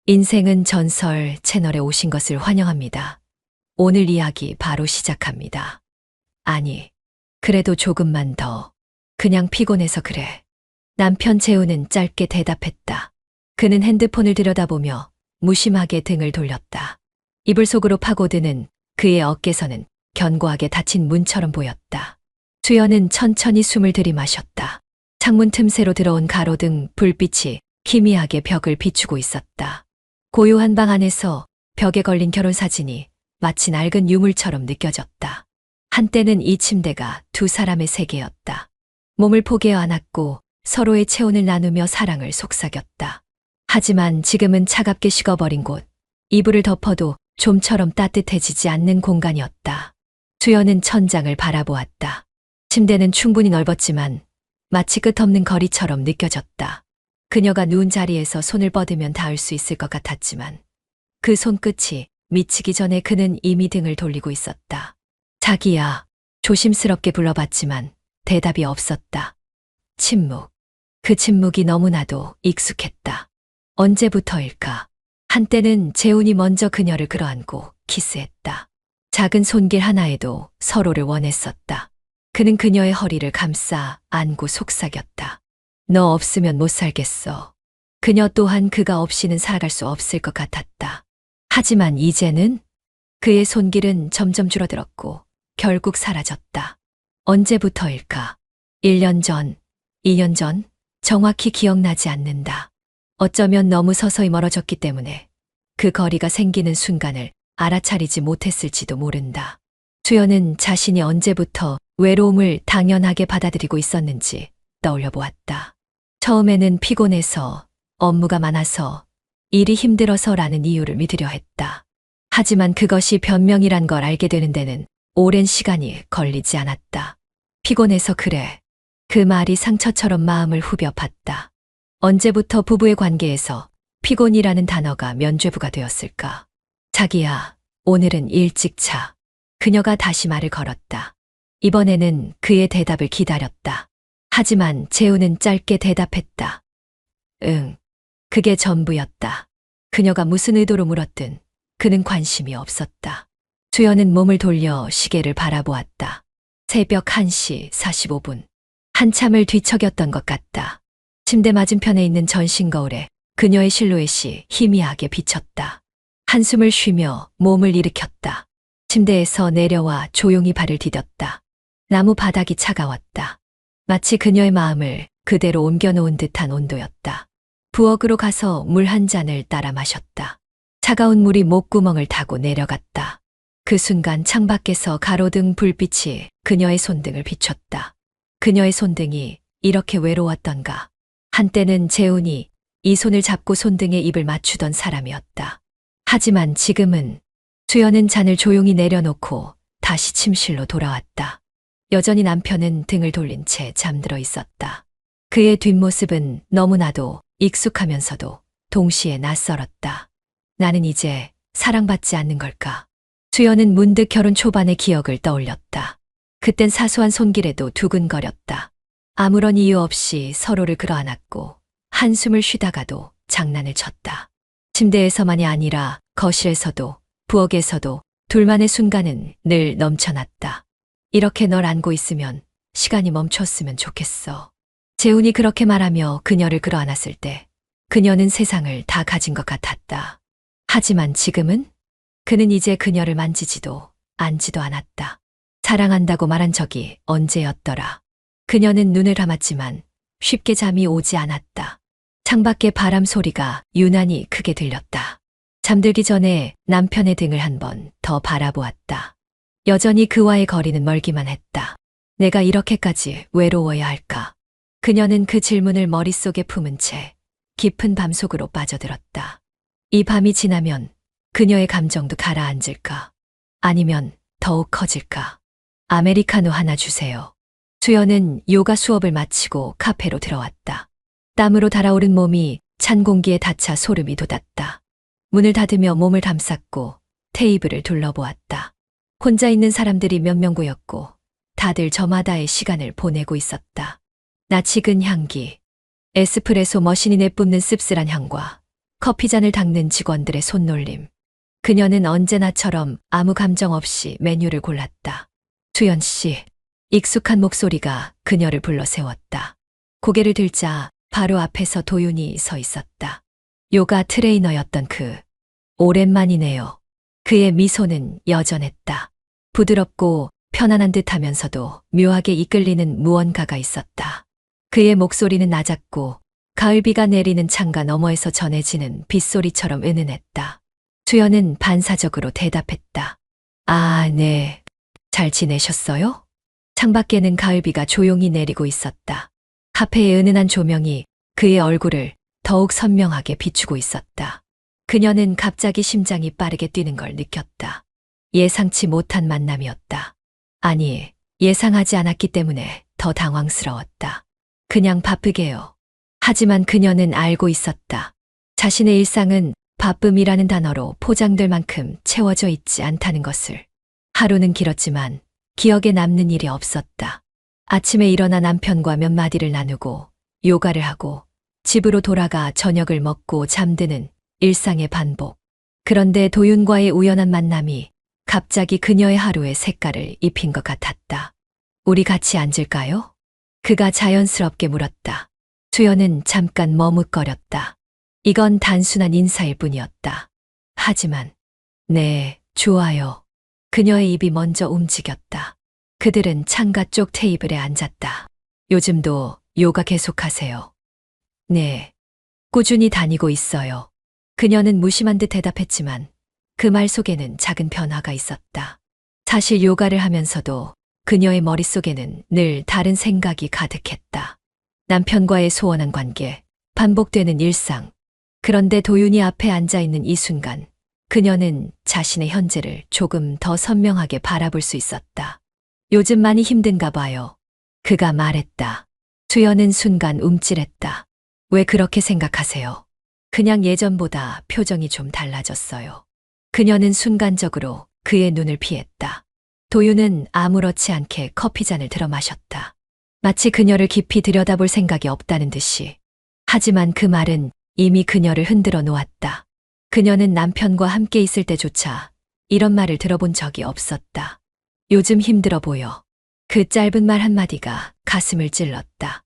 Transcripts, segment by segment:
인생은 전설 채널에 오신 것을 환영합니다. 오늘 이야기 바로 시작합니다. 아니, 그래도 조금만 더. 그냥 피곤해서 그래. 남편 재우는 짧게 대답했다. 그는 핸드폰을 들여다보며 무심하게 등을 돌렸다. 이불 속으로 파고드는 그의 어깨선은 견고하게 닫힌 문처럼 보였다. 주연은 천천히 숨을 들이마셨다. 창문 틈새로 들어온 가로등 불빛이 희미하게 벽을 비추고 있었다. 고요한 방 안에서 벽에 걸린 결혼사진이 마치 낡은 유물처럼 느껴졌다. 한때는 이 침대가 두 사람의 세계였다. 몸을 포개어 안았고 서로의 체온을 나누며 사랑을 속삭였다. 하지만 지금은 차갑게 식어버린 곳, 이불을 덮어도 좀처럼 따뜻해지지 않는 공간이었다. 주연은 천장을 바라보았다. 침대는 충분히 넓었지만 마치 끝없는 거리처럼 느껴졌다. 그녀가 누운 자리에서 손을 뻗으면 닿을 수 있을 것 같았지만 그 손끝이 미치기 전에 그는 이미 등을 돌리고 있었다. 자기야, 조심스럽게 불러봤지만 대답이 없었다. 침묵. 그 침묵이 너무나도 익숙했다. 언제부터일까? 한때는 재훈이 먼저 그녀를 끌어안고 키스했다. 작은 손길 하나에도 서로를 원했었다. 그는 그녀의 허리를 감싸 안고 속삭였다. 너 없으면 못 살겠어. 그녀 또한 그가 없이는 살아갈 수 없을 것 같았다. 하지만 이제는 그의 손길은 점점 줄어들었고 결국 사라졌다. 언제부터일까? 1년 전, 2년 전, 정확히 기억나지 않는다. 어쩌면 너무 서서히 멀어졌기 때문에 그 거리가 생기는 순간을 알아차리지 못했을지도 모른다. 주연은 자신이 언제부터 외로움을 당연하게 받아들이고 있었는지 떠올려 보았다. 처음에는 피곤해서, 업무가 많아서, 일이 힘들어서라는 이유를 믿으려 했다. 하지만 그것이 변명이란 걸 알게 되는 데는 오랜 시간이 걸리지 않았다. 피곤해서 그래. 그 말이 상처처럼 마음을 후벼 팠다. 언제부터 부부의 관계에서 피곤이라는 단어가 면죄부가 되었을까? 자기야, 오늘은 일찍 자. 그녀가 다시 말을 걸었다. 이번에는 그의 대답을 기다렸다. 하지만 재훈은 짧게 대답했다. 응. 그게 전부였다. 그녀가 무슨 의도로 물었든 그는 관심이 없었다. 주연은 몸을 돌려 시계를 바라보았다. 새벽 1시 45분. 한참을 뒤척였던 것 같다. 침대 맞은편에 있는 전신 거울에 그녀의 실루엣이 희미하게 비쳤다. 한숨을 쉬며 몸을 일으켰다. 침대에서 내려와 조용히 발을 디뎠다. 나무 바닥이 차가웠다. 마치 그녀의 마음을 그대로 옮겨놓은 듯한 온도였다. 부엌으로 가서 물 한 잔을 따라 마셨다. 차가운 물이 목구멍을 타고 내려갔다. 그 순간 창밖에서 가로등 불빛이 그녀의 손등을 비췄다. 그녀의 손등이 이렇게 외로웠던가. 한때는 재훈이 이 손을 잡고 손등에 입을 맞추던 사람이었다. 하지만 지금은 주연은 잔을 조용히 내려놓고 다시 침실로 돌아왔다. 여전히 남편은 등을 돌린 채 잠들어 있었다. 그의 뒷모습은 너무나도 익숙하면서도 동시에 낯설었다. 나는 이제 사랑받지 않는 걸까? 주연은 문득 결혼 초반의 기억을 떠올렸다. 그땐 사소한 손길에도 두근거렸다. 아무런 이유 없이 서로를 끌어안았고 한숨을 쉬다가도 장난을 쳤다. 침대에서만이 아니라 거실에서도 부엌에서도 둘만의 순간은 늘 넘쳐났다. 이렇게 널 안고 있으면 시간이 멈췄으면 좋겠어. 재훈이 그렇게 말하며 그녀를 끌어안았을 때 그녀는 세상을 다 가진 것 같았다. 하지만 지금은 그는 이제 그녀를 만지지도 앉지도 않았다. 사랑한다고 말한 적이 언제였더라. 그녀는 눈을 감았지만 쉽게 잠이 오지 않았다. 창밖의 바람 소리가 유난히 크게 들렸다. 잠들기 전에 남편의 등을 한 번 더 바라보았다. 여전히 그와의 거리는 멀기만 했다. 내가 이렇게까지 외로워야 할까? 그녀는 그 질문을 머릿속에 품은 채 깊은 밤속으로 빠져들었다. 이 밤이 지나면 그녀의 감정도 가라앉을까? 아니면 더욱 커질까? 아메리카노 하나 주세요. 주연은 요가 수업을 마치고 카페로 들어왔다. 땀으로 달아오른 몸이 찬 공기에 닿자 소름이 돋았다. 문을 닫으며 몸을 감쌌고 테이블을 둘러보았다. 혼자 있는 사람들이 몇 명 보였고 다들 저마다의 시간을 보내고 있었다. 낯익은 향기, 에스프레소 머신이 내뿜는 씁쓸한 향과 커피잔을 닦는 직원들의 손놀림. 그녀는 언제나처럼 아무 감정 없이 메뉴를 골랐다. 수연 씨. 익숙한 목소리가 그녀를 불러 세웠다. 고개를 들자 바로 앞에서 도윤이 서 있었다. 요가 트레이너였던 그. 오랜만이네요. 그의 미소는 여전했다. 부드럽고 편안한 듯 하면서도 묘하게 이끌리는 무언가가 있었다. 그의 목소리는 낮았고 가을비가 내리는 창가 너머에서 전해지는 빗소리처럼 은은했다. 수연은 반사적으로 대답했다. 아, 네. 잘 지내셨어요? 창밖에는 가을비가 조용히 내리고 있었다. 카페의 은은한 조명이 그의 얼굴을 더욱 선명하게 비추고 있었다. 그녀는 갑자기 심장이 빠르게 뛰는 걸 느꼈다. 예상치 못한 만남이었다. 아니, 예상하지 않았기 때문에 더 당황스러웠다. 그냥 바쁘게요. 하지만 그녀는 알고 있었다. 자신의 일상은 바쁨이라는 단어로 포장될 만큼 채워져 있지 않다는 것을. 하루는 길었지만 기억에 남는 일이 없었다. 아침에 일어나 남편과 몇 마디를 나누고 요가를 하고 집으로 돌아가 저녁을 먹고 잠드는 일상의 반복. 그런데 도윤과의 우연한 만남이 갑자기 그녀의 하루에 색깔을 입힌 것 같았다. 우리 같이 앉을까요? 그가 자연스럽게 물었다. 수연은 잠깐 머뭇거렸다. 이건 단순한 인사일 뿐이었다. 하지만, 네, 좋아요. 그녀의 입이 먼저 움직였다. 그들은 창가 쪽 테이블에 앉았다. 요즘도 요가 계속하세요? 네. 꾸준히 다니고 있어요. 그녀는 무심한 듯 대답했지만 그 말 속에는 작은 변화가 있었다. 사실 요가를 하면서도 그녀의 머릿속에는 늘 다른 생각이 가득했다. 남편과의 소원한 관계, 반복되는 일상. 그런데 도윤이 앞에 앉아있는 이 순간 그녀는 자신의 현재를 조금 더 선명하게 바라볼 수 있었다. 요즘 많이 힘든가 봐요. 그가 말했다. 수연은 순간 움찔했다. 왜 그렇게 생각하세요? 그냥 예전보다 표정이 좀 달라졌어요. 그녀는 순간적으로 그의 눈을 피했다. 도윤은 아무렇지 않게 커피잔을 들어 마셨다. 마치 그녀를 깊이 들여다볼 생각이 없다는 듯이. 하지만 그 말은 이미 그녀를 흔들어 놓았다. 그녀는 남편과 함께 있을 때조차 이런 말을 들어본 적이 없었다. 요즘 힘들어 보여. 그 짧은 말 한마디가 가슴을 찔렀다.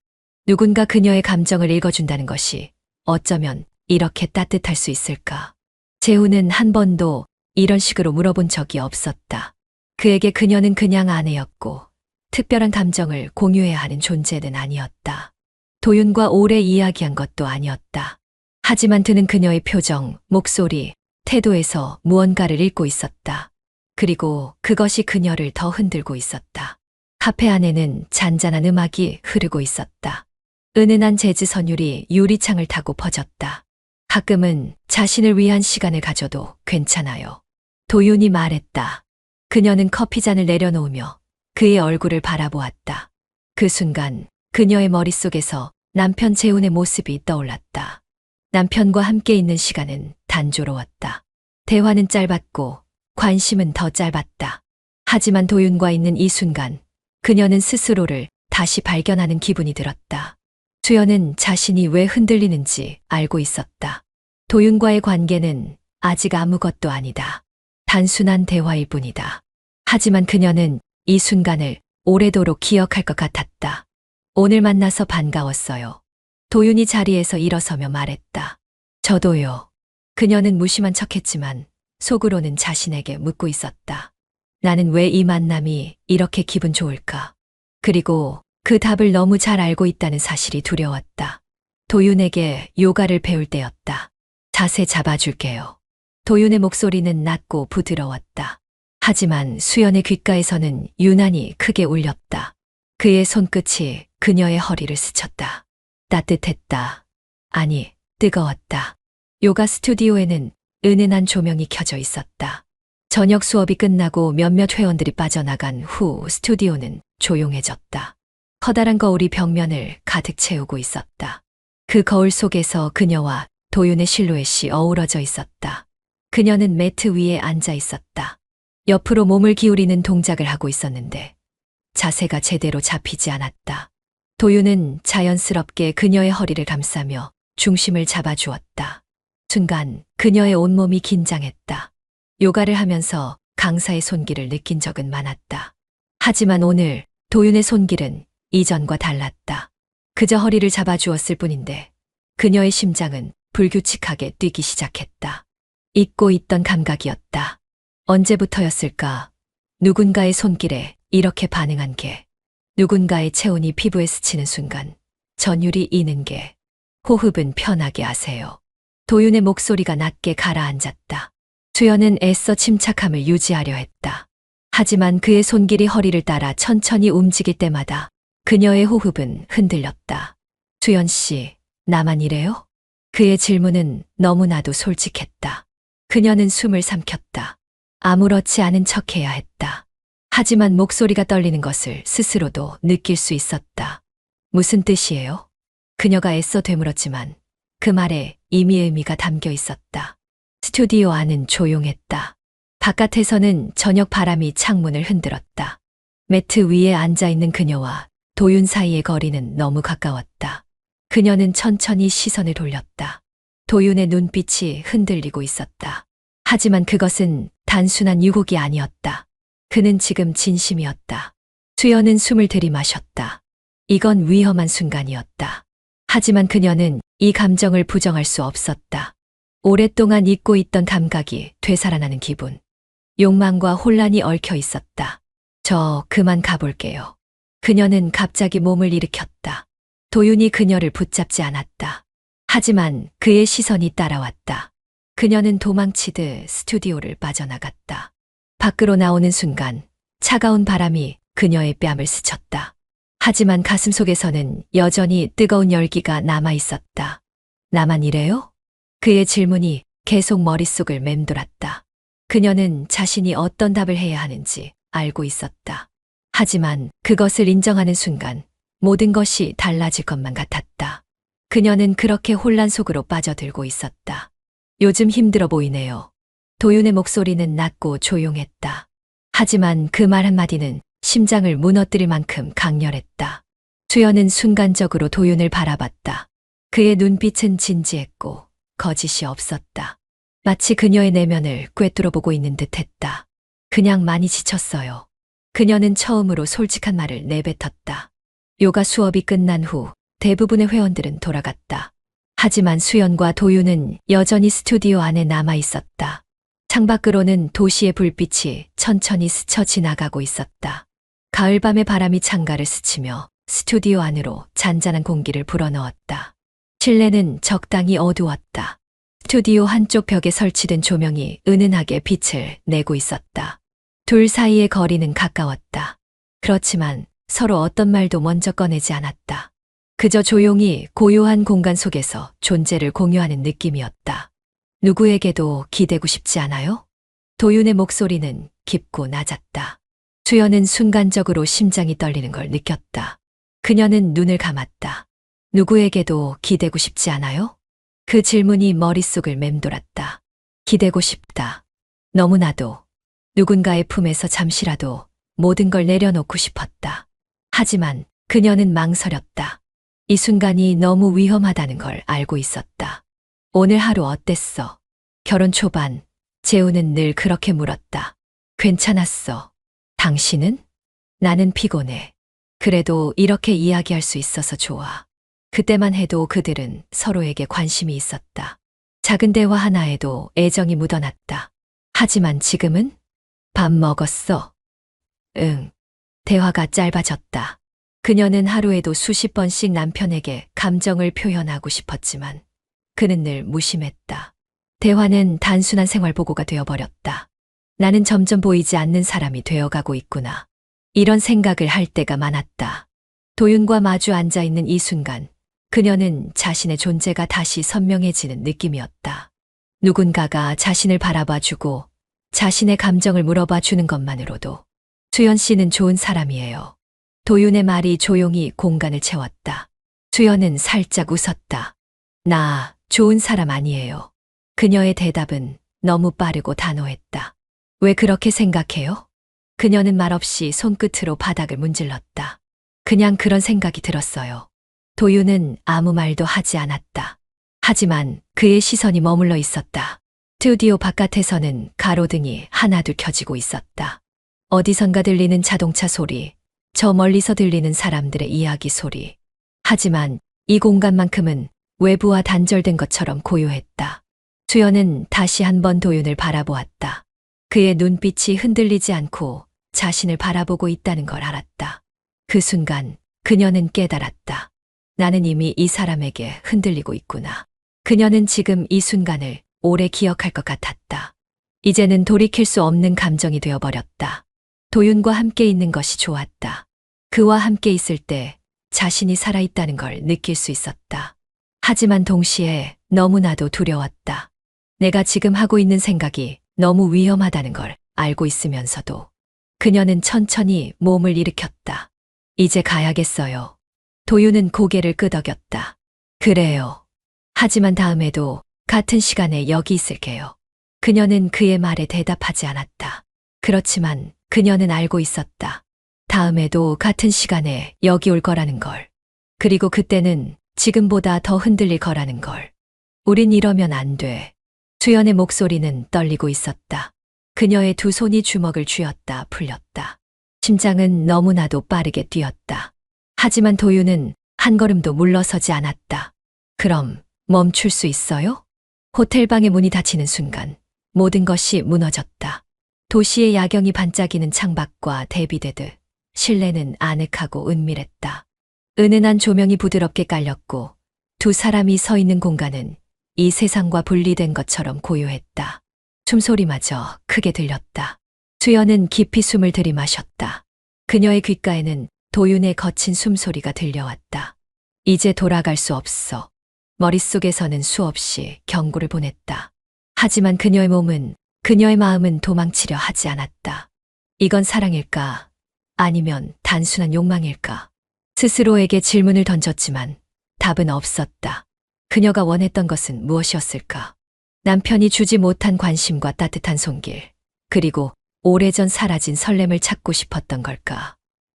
누군가 그녀의 감정을 읽어준다는 것이 어쩌면 이렇게 따뜻할 수 있을까? 재훈은 한 번도 이런 식으로 물어본 적이 없었다. 그에게 그녀는 그냥 아내였고 특별한 감정을 공유해야 하는 존재는 아니었다. 도윤과 오래 이야기한 것도 아니었다. 하지만 드는 그녀의 표정, 목소리, 태도에서 무언가를 읽고 있었다. 그리고 그것이 그녀를 더 흔들고 있었다. 카페 안에는 잔잔한 음악이 흐르고 있었다. 은은한 재즈 선율이 유리창을 타고 퍼졌다. 가끔은 자신을 위한 시간을 가져도 괜찮아요. 도윤이 말했다. 그녀는 커피잔을 내려놓으며 그의 얼굴을 바라보았다. 그 순간 그녀의 머릿속에서 남편 재훈의 모습이 떠올랐다. 남편과 함께 있는 시간은 단조로웠다. 대화는 짧았고 관심은 더 짧았다. 하지만 도윤과 있는 이 순간 그녀는 스스로를 다시 발견하는 기분이 들었다. 수연은 자신이 왜 흔들리는지 알고 있었다. 도윤과의 관계는 아직 아무것도 아니다. 단순한 대화일 뿐이다. 하지만 그녀는 이 순간을 오래도록 기억할 것 같았다. 오늘 만나서 반가웠어요. 도윤이 자리에서 일어서며 말했다. 저도요. 그녀는 무심한 척했지만 속으로는 자신에게 묻고 있었다. 나는 왜 이 만남이 이렇게 기분 좋을까? 그리고 그 답을 너무 잘 알고 있다는 사실이 두려웠다. 도윤에게 요가를 배울 때였다. 자세 잡아줄게요. 도윤의 목소리는 낮고 부드러웠다. 하지만 수연의 귓가에서는 유난히 크게 울렸다. 그의 손끝이 그녀의 허리를 스쳤다. 따뜻했다. 아니, 뜨거웠다. 요가 스튜디오에는 은은한 조명이 켜져 있었다. 저녁 수업이 끝나고 몇몇 회원들이 빠져나간 후 스튜디오는 조용해졌다. 커다란 거울이 벽면을 가득 채우고 있었다. 그 거울 속에서 그녀와 도윤의 실루엣이 어우러져 있었다. 그녀는 매트 위에 앉아 있었다. 옆으로 몸을 기울이는 동작을 하고 있었는데 자세가 제대로 잡히지 않았다. 도윤은 자연스럽게 그녀의 허리를 감싸며 중심을 잡아주었다. 순간 그녀의 온몸이 긴장했다. 요가를 하면서 강사의 손길을 느낀 적은 많았다. 하지만 오늘 도윤의 손길은 이전과 달랐다. 그저 허리를 잡아주었을 뿐인데 그녀의 심장은 불규칙하게 뛰기 시작했다. 잊고 있던 감각이었다. 언제부터였을까? 누군가의 손길에 이렇게 반응한 게, 누군가의 체온이 피부에 스치는 순간 전율이 이는 게, 호흡은 편하게 하세요. 도윤의 목소리가 낮게 가라앉았다. 수연은 애써 침착함을 유지하려 했다. 하지만 그의 손길이 허리를 따라 천천히 움직일 때마다 그녀의 호흡은 흔들렸다. 수연 씨, 나만 이래요? 그의 질문은 너무나도 솔직했다. 그녀는 숨을 삼켰다. 아무렇지 않은 척해야 했다. 하지만 목소리가 떨리는 것을 스스로도 느낄 수 있었다. 무슨 뜻이에요? 그녀가 애써 되물었지만 그 말에 이미 의미가 담겨 있었다. 스튜디오 안은 조용했다. 바깥에서는 저녁 바람이 창문을 흔들었다. 매트 위에 앉아있는 그녀와 도윤 사이의 거리는 너무 가까웠다. 그녀는 천천히 시선을 돌렸다. 도윤의 눈빛이 흔들리고 있었다. 하지만 그것은 단순한 유혹이 아니었다. 그는 지금 진심이었다. 수연은 숨을 들이마셨다. 이건 위험한 순간이었다. 하지만 그녀는 이 감정을 부정할 수 없었다. 오랫동안 잊고 있던 감각이 되살아나는 기분. 욕망과 혼란이 얽혀 있었다. 저 그만 가볼게요. 그녀는 갑자기 몸을 일으켰다. 도윤이 그녀를 붙잡지 않았다. 하지만 그의 시선이 따라왔다. 그녀는 도망치듯 스튜디오를 빠져나갔다. 밖으로 나오는 순간 차가운 바람이 그녀의 뺨을 스쳤다. 하지만 가슴 속에서는 여전히 뜨거운 열기가 남아 있었다. 나만 이래요? 그의 질문이 계속 머릿속을 맴돌았다. 그녀는 자신이 어떤 답을 해야 하는지 알고 있었다. 하지만 그것을 인정하는 순간 모든 것이 달라질 것만 같았다. 그녀는 그렇게 혼란 속으로 빠져들고 있었다. 요즘 힘들어 보이네요. 도윤의 목소리는 낮고 조용했다. 하지만 그 말 한마디는 심장을 무너뜨릴 만큼 강렬했다. 수연은 순간적으로 도윤을 바라봤다. 그의 눈빛은 진지했고 거짓이 없었다. 마치 그녀의 내면을 꿰뚫어보고 있는 듯했다. 그냥 많이 지쳤어요. 그녀는 처음으로 솔직한 말을 내뱉었다. 요가 수업이 끝난 후 대부분의 회원들은 돌아갔다. 하지만 수연과 도윤은 여전히 스튜디오 안에 남아 있었다. 창밖으로는 도시의 불빛이 천천히 스쳐 지나가고 있었다. 가을밤의 바람이 창가를 스치며 스튜디오 안으로 잔잔한 공기를 불어넣었다. 실내는 적당히 어두웠다. 스튜디오 한쪽 벽에 설치된 조명이 은은하게 빛을 내고 있었다. 둘 사이의 거리는 가까웠다. 그렇지만 서로 어떤 말도 먼저 꺼내지 않았다. 그저 조용히 고요한 공간 속에서 존재를 공유하는 느낌이었다. 누구에게도 기대고 싶지 않아요? 도윤의 목소리는 깊고 낮았다. 수연은 순간적으로 심장이 떨리는 걸 느꼈다. 그녀는 눈을 감았다. 누구에게도 기대고 싶지 않아요? 그 질문이 머릿속을 맴돌았다. 기대고 싶다. 너무나도. 누군가의 품에서 잠시라도 모든 걸 내려놓고 싶었다. 하지만 그녀는 망설였다. 이 순간이 너무 위험하다는 걸 알고 있었다. 오늘 하루 어땠어? 결혼 초반, 재우는 늘 그렇게 물었다. 괜찮았어. 당신은? 나는 피곤해. 그래도 이렇게 이야기할 수 있어서 좋아. 그때만 해도 그들은 서로에게 관심이 있었다. 작은 대화 하나에도 애정이 묻어났다. 하지만 지금은? 밥 먹었어? 응. 대화가 짧아졌다. 그녀는 하루에도 수십 번씩 남편에게 감정을 표현하고 싶었지만 그는 늘 무심했다. 대화는 단순한 생활 보고가 되어버렸다. 나는 점점 보이지 않는 사람이 되어가고 있구나. 이런 생각을 할 때가 많았다. 도윤과 마주 앉아있는 이 순간 그녀는 자신의 존재가 다시 선명해지는 느낌이었다. 누군가가 자신을 바라봐주고 자신의 감정을 물어봐 주는 것만으로도 수연 씨는 좋은 사람이에요. 도윤의 말이 조용히 공간을 채웠다. 수연은 살짝 웃었다. 나 좋은 사람 아니에요. 그녀의 대답은 너무 빠르고 단호했다. 왜 그렇게 생각해요? 그녀는 말없이 손끝으로 바닥을 문질렀다. 그냥 그런 생각이 들었어요. 도윤은 아무 말도 하지 않았다. 하지만 그의 시선이 머물러 있었다. 스튜디오 바깥에서는 가로등이 하나둘 켜지고 있었다. 어디선가 들리는 자동차 소리, 저 멀리서 들리는 사람들의 이야기 소리. 하지만 이 공간만큼은 외부와 단절된 것처럼 고요했다. 수연은 다시 한번 도윤을 바라보았다. 그의 눈빛이 흔들리지 않고 자신을 바라보고 있다는 걸 알았다. 그 순간 그녀는 깨달았다. 나는 이미 이 사람에게 흔들리고 있구나. 그녀는 지금 이 순간을 오래 기억할 것 같았다. 이제는 돌이킬 수 없는 감정이 되어버렸다. 도윤과 함께 있는 것이 좋았다. 그와 함께 있을 때 자신이 살아있다는 걸 느낄 수 있었다. 하지만 동시에 너무나도 두려웠다. 내가 지금 하고 있는 생각이 너무 위험하다는 걸 알고 있으면서도 그녀는 천천히 몸을 일으켰다. 이제 가야겠어요. 도윤은 고개를 끄덕였다. 그래요. 하지만 다음에도 같은 시간에 여기 있을게요. 그녀는 그의 말에 대답하지 않았다. 그렇지만 그녀는 알고 있었다. 다음에도 같은 시간에 여기 올 거라는 걸. 그리고 그때는 지금보다 더 흔들릴 거라는 걸. 우린 이러면 안 돼. 수연의 목소리는 떨리고 있었다. 그녀의 두 손이 주먹을 쥐었다 풀렸다. 심장은 너무나도 빠르게 뛰었다. 하지만 도윤은 한 걸음도 물러서지 않았다. 그럼 멈출 수 있어요? 호텔방의 문이 닫히는 순간 모든 것이 무너졌다. 도시의 야경이 반짝이는 창밖과 대비되듯 실내는 아늑하고 은밀했다. 은은한 조명이 부드럽게 깔렸고 두 사람이 서 있는 공간은 이 세상과 분리된 것처럼 고요했다. 숨소리마저 크게 들렸다. 수연은 깊이 숨을 들이마셨다. 그녀의 귓가에는 도윤의 거친 숨소리가 들려왔다. 이제 돌아갈 수 없어. 머릿속에서는 수없이 경고를 보냈다. 하지만 그녀의 몸은, 그녀의 마음은 도망치려 하지 않았다. 이건 사랑일까? 아니면 단순한 욕망일까? 스스로에게 질문을 던졌지만 답은 없었다. 그녀가 원했던 것은 무엇이었을까? 남편이 주지 못한 관심과 따뜻한 손길, 그리고 오래전 사라진 설렘을 찾고 싶었던 걸까?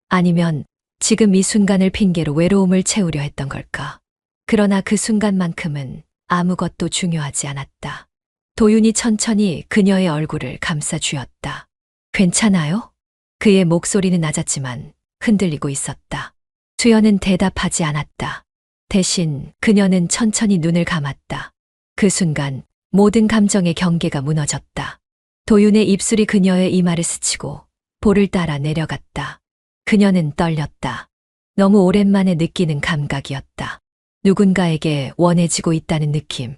아니면 지금 이 순간을 핑계로 외로움을 채우려 했던 걸까? 그러나 그 순간만큼은 아무것도 중요하지 않았다. 도윤이 천천히 그녀의 얼굴을 감싸 쥐었다. 괜찮아요? 그의 목소리는 낮았지만 흔들리고 있었다. 수연은 대답하지 않았다. 대신 그녀는 천천히 눈을 감았다. 그 순간 모든 감정의 경계가 무너졌다. 도윤의 입술이 그녀의 이마를 스치고 볼을 따라 내려갔다. 그녀는 떨렸다. 너무 오랜만에 느끼는 감각이었다. 누군가에게 원해지고 있다는 느낌.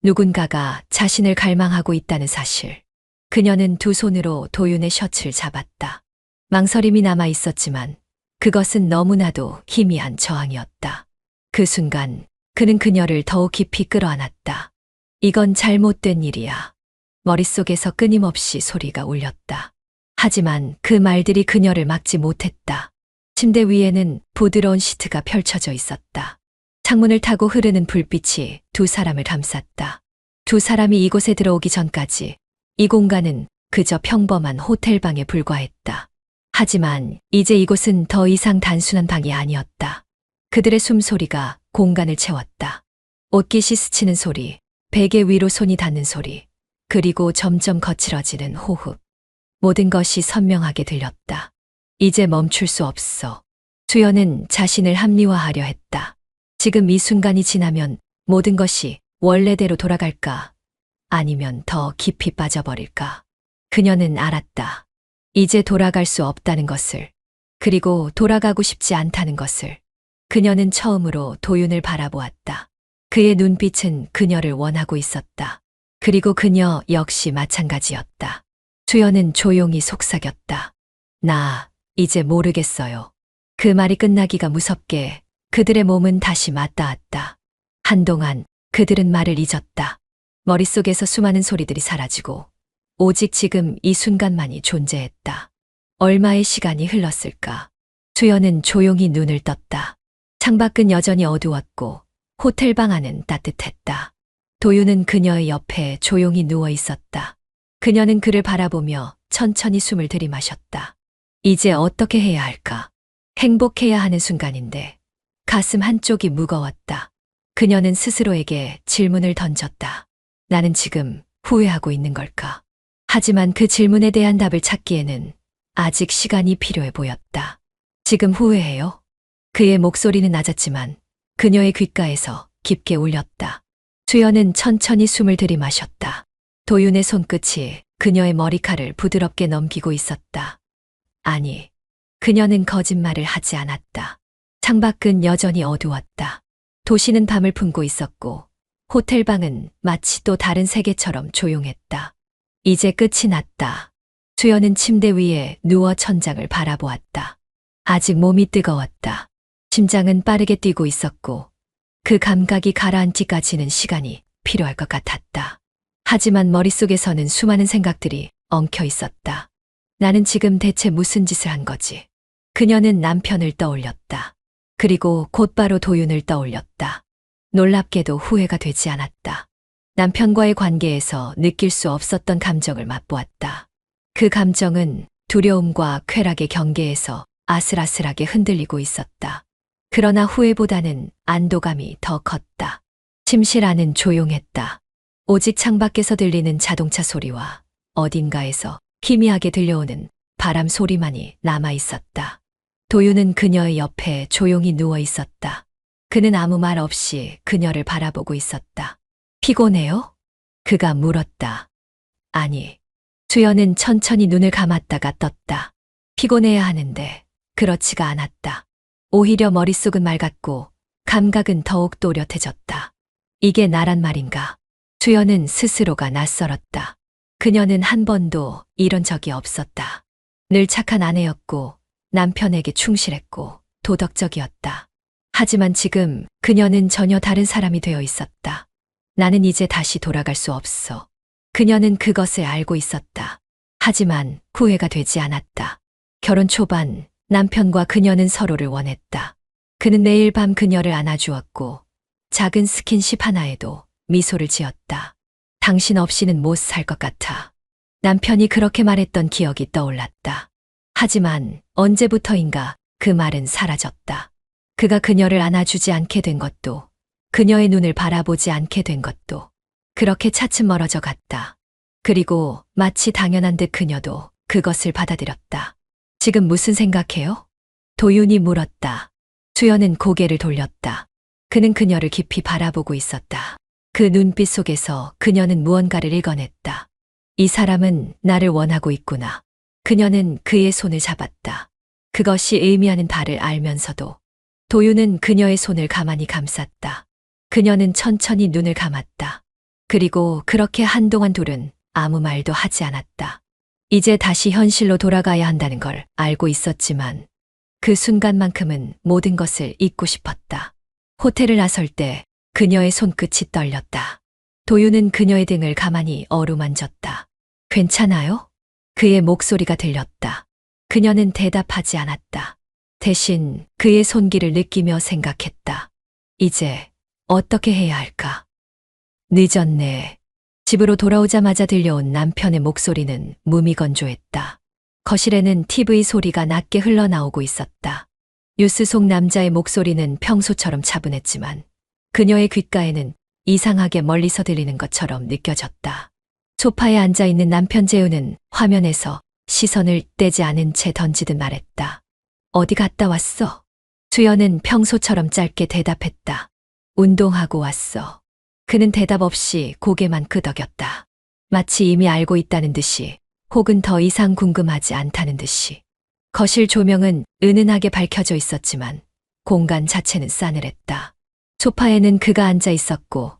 누군가가 자신을 갈망하고 있다는 사실. 그녀는 두 손으로 도윤의 셔츠를 잡았다. 망설임이 남아 있었지만 그것은 너무나도 희미한 저항이었다. 그 순간 그는 그녀를 더욱 깊이 끌어안았다. 이건 잘못된 일이야. 머릿속에서 끊임없이 소리가 울렸다. 하지만 그 말들이 그녀를 막지 못했다. 침대 위에는 부드러운 시트가 펼쳐져 있었다. 창문을 타고 흐르는 불빛이 두 사람을 감쌌다. 두 사람이 이곳에 들어오기 전까지 이 공간은 그저 평범한 호텔방에 불과했다. 하지만 이제 이곳은 더 이상 단순한 방이 아니었다. 그들의 숨소리가 공간을 채웠다. 옷깃이 스치는 소리, 베개 위로 손이 닿는 소리, 그리고 점점 거칠어지는 호흡. 모든 것이 선명하게 들렸다. 이제 멈출 수 없어. 수연은 자신을 합리화하려 했다. 지금 이 순간이 지나면 모든 것이 원래대로 돌아갈까? 아니면 더 깊이 빠져버릴까? 그녀는 알았다. 이제 돌아갈 수 없다는 것을, 그리고 돌아가고 싶지 않다는 것을. 그녀는 처음으로 도윤을 바라보았다. 그의 눈빛은 그녀를 원하고 있었다. 그리고 그녀 역시 마찬가지였다. 수연은 조용히 속삭였다. 나 이제 모르겠어요. 그 말이 끝나기가 무섭게 그들의 몸은 다시 맞닿았다. 한동안 그들은 말을 잊었다. 머릿속에서 수많은 소리들이 사라지고 오직 지금 이 순간만이 존재했다. 얼마의 시간이 흘렀을까? 수연은 조용히 눈을 떴다. 창밖은 여전히 어두웠고 호텔방 안은 따뜻했다. 도윤은 그녀의 옆에 조용히 누워 있었다. 그녀는 그를 바라보며 천천히 숨을 들이마셨다. 이제 어떻게 해야 할까? 행복해야 하는 순간인데 가슴 한쪽이 무거웠다. 그녀는 스스로에게 질문을 던졌다. 나는 지금 후회하고 있는 걸까? 하지만 그 질문에 대한 답을 찾기에는 아직 시간이 필요해 보였다. 지금 후회해요? 그의 목소리는 낮았지만 그녀의 귓가에서 깊게 울렸다. 주연은 천천히 숨을 들이마셨다. 도윤의 손끝이 그녀의 머리칼을 부드럽게 넘기고 있었다. 아니, 그녀는 거짓말을 하지 않았다. 창밖은 여전히 어두웠다. 도시는 밤을 품고 있었고 호텔 방은 마치 또 다른 세계처럼 조용했다. 이제 끝이 났다. 주연은 침대 위에 누워 천장을 바라보았다. 아직 몸이 뜨거웠다. 심장은 빠르게 뛰고 있었고 그 감각이 가라앉기까지는 시간이 필요할 것 같았다. 하지만 머릿속에서는 수많은 생각들이 엉켜 있었다. 나는 지금 대체 무슨 짓을 한 거지? 그녀는 남편을 떠올렸다. 그리고 곧바로 도윤을 떠올렸다. 놀랍게도 후회가 되지 않았다. 남편과의 관계에서 느낄 수 없었던 감정을 맛보았다. 그 감정은 두려움과 쾌락의 경계에서 아슬아슬하게 흔들리고 있었다. 그러나 후회보다는 안도감이 더 컸다. 침실 안은 조용했다. 오직 창밖에서 들리는 자동차 소리와 어딘가에서 희미하게 들려오는 바람 소리만이 남아 있었다. 도윤은 그녀의 옆에 조용히 누워 있었다. 그는 아무 말 없이 그녀를 바라보고 있었다. 피곤해요? 그가 물었다. 아니. 주연은 천천히 눈을 감았다가 떴다. 피곤해야 하는데 그렇지가 않았다. 오히려 머릿속은 맑았고 감각은 더욱 또렷해졌다. 이게 나란 말인가? 주연은 스스로가 낯설었다. 그녀는 한 번도 이런 적이 없었다. 늘 착한 아내였고 남편에게 충실했고 도덕적이었다. 하지만 지금 그녀는 전혀 다른 사람이 되어 있었다. 나는 이제 다시 돌아갈 수 없어. 그녀는 그것을 알고 있었다. 하지만 후회가 되지 않았다. 결혼 초반 남편과 그녀는 서로를 원했다. 그는 매일 밤 그녀를 안아주었고 작은 스킨십 하나에도 미소를 지었다. 당신 없이는 못 살 것 같아. 남편이 그렇게 말했던 기억이 떠올랐다. 하지만 언제부터인가 그 말은 사라졌다. 그가 그녀를 안아주지 않게 된 것도 그녀의 눈을 바라보지 않게 된 것도 그렇게 차츰 멀어져 갔다. 그리고 마치 당연한 듯 그녀도 그것을 받아들였다. 지금 무슨 생각해요? 도윤이 물었다. 주연은 고개를 돌렸다. 그는 그녀를 깊이 바라보고 있었다. 그 눈빛 속에서 그녀는 무언가를 읽어냈다. 이 사람은 나를 원하고 있구나. 그녀는 그의 손을 잡았다. 그것이 의미하는 바를 알면서도 도윤은 그녀의 손을 가만히 감쌌다. 그녀는 천천히 눈을 감았다. 그리고 그렇게 한동안 둘은 아무 말도 하지 않았다. 이제 다시 현실로 돌아가야 한다는 걸 알고 있었지만 그 순간만큼은 모든 것을 잊고 싶었다. 호텔을 나설 때 그녀의 손끝이 떨렸다. 도윤은 그녀의 등을 가만히 어루만졌다. 괜찮아요? 그의 목소리가 들렸다. 그녀는 대답하지 않았다. 대신 그의 손길을 느끼며 생각했다. 이제 어떻게 해야 할까? 늦었네. 집으로 돌아오자마자 들려온 남편의 목소리는 무미건조했다. 거실에는 TV 소리가 낮게 흘러나오고 있었다. 뉴스 속 남자의 목소리는 평소처럼 차분했지만 그녀의 귓가에는 이상하게 멀리서 들리는 것처럼 느껴졌다. 소파에 앉아있는 남편 재우는 화면에서 시선을 떼지 않은 채 던지듯 말했다. 어디 갔다 왔어? 주연은 평소처럼 짧게 대답했다. 운동하고 왔어. 그는 대답 없이 고개만 끄덕였다. 마치 이미 알고 있다는 듯이 혹은 더 이상 궁금하지 않다는 듯이. 거실 조명은 은은하게 밝혀져 있었지만 공간 자체는 싸늘했다. 소파에는 그가 앉아 있었고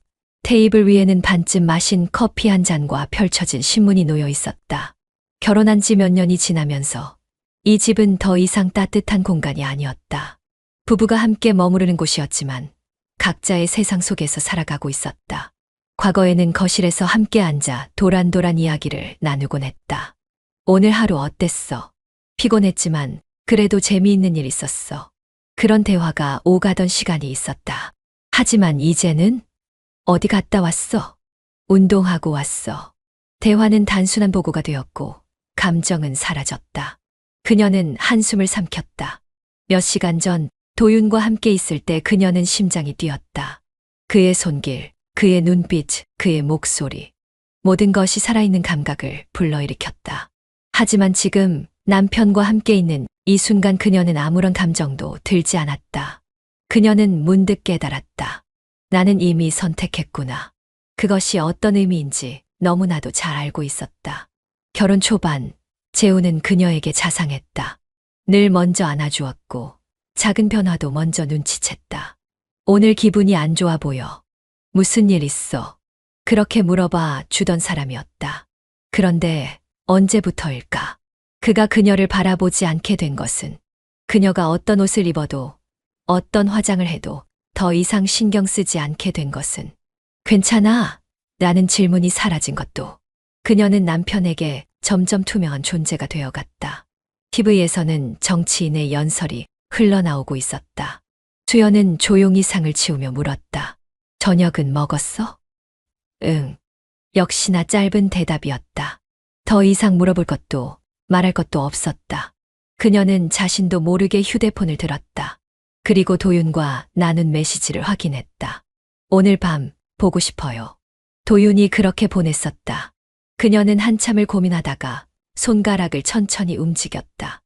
테이블 위에는 반쯤 마신 커피 한 잔과 펼쳐진 신문이 놓여 있었다. 결혼한 지 몇 년이 지나면서 이 집은 더 이상 따뜻한 공간이 아니었다. 부부가 함께 머무르는 곳이었지만 각자의 세상 속에서 살아가고 있었다. 과거에는 거실에서 함께 앉아 도란도란 이야기를 나누곤 했다. 오늘 하루 어땠어? 피곤했지만 그래도 재미있는 일 있었어. 그런 대화가 오가던 시간이 있었다. 하지만 이제는 어디 갔다 왔어? 운동하고 왔어. 대화는 단순한 보고가 되었고 감정은 사라졌다. 그녀는 한숨을 삼켰다. 몇 시간 전 도윤과 함께 있을 때 그녀는 심장이 뛰었다. 그의 손길, 그의 눈빛, 그의 목소리. 모든 것이 살아있는 감각을 불러일으켰다. 하지만 지금 남편과 함께 있는 이 순간 그녀는 아무런 감정도 들지 않았다. 그녀는 문득 깨달았다. 나는 이미 선택했구나. 그것이 어떤 의미인지 너무나도 잘 알고 있었다. 결혼 초반, 재우는 그녀에게 자상했다. 늘 먼저 안아주었고, 작은 변화도 먼저 눈치챘다. 오늘 기분이 안 좋아 보여. 무슨 일 있어? 그렇게 물어봐 주던 사람이었다. 그런데 언제부터일까? 그가 그녀를 바라보지 않게 된 것은 그녀가 어떤 옷을 입어도 어떤 화장을 해도 더 이상 신경 쓰지 않게 된 것은 괜찮아? 라는 질문이 사라진 것도 그녀는 남편에게 점점 투명한 존재가 되어갔다. TV에서는 정치인의 연설이 흘러나오고 있었다. 수연은 조용히 상을 치우며 물었다. 저녁은 먹었어? 응. 역시나 짧은 대답이었다. 더 이상 물어볼 것도 말할 것도 없었다. 그녀는 자신도 모르게 휴대폰을 들었다. 그리고 도윤과 나눈 메시지를 확인했다. 오늘 밤 보고 싶어요. 도윤이 그렇게 보냈었다. 그녀는 한참을 고민하다가 손가락을 천천히 움직였다.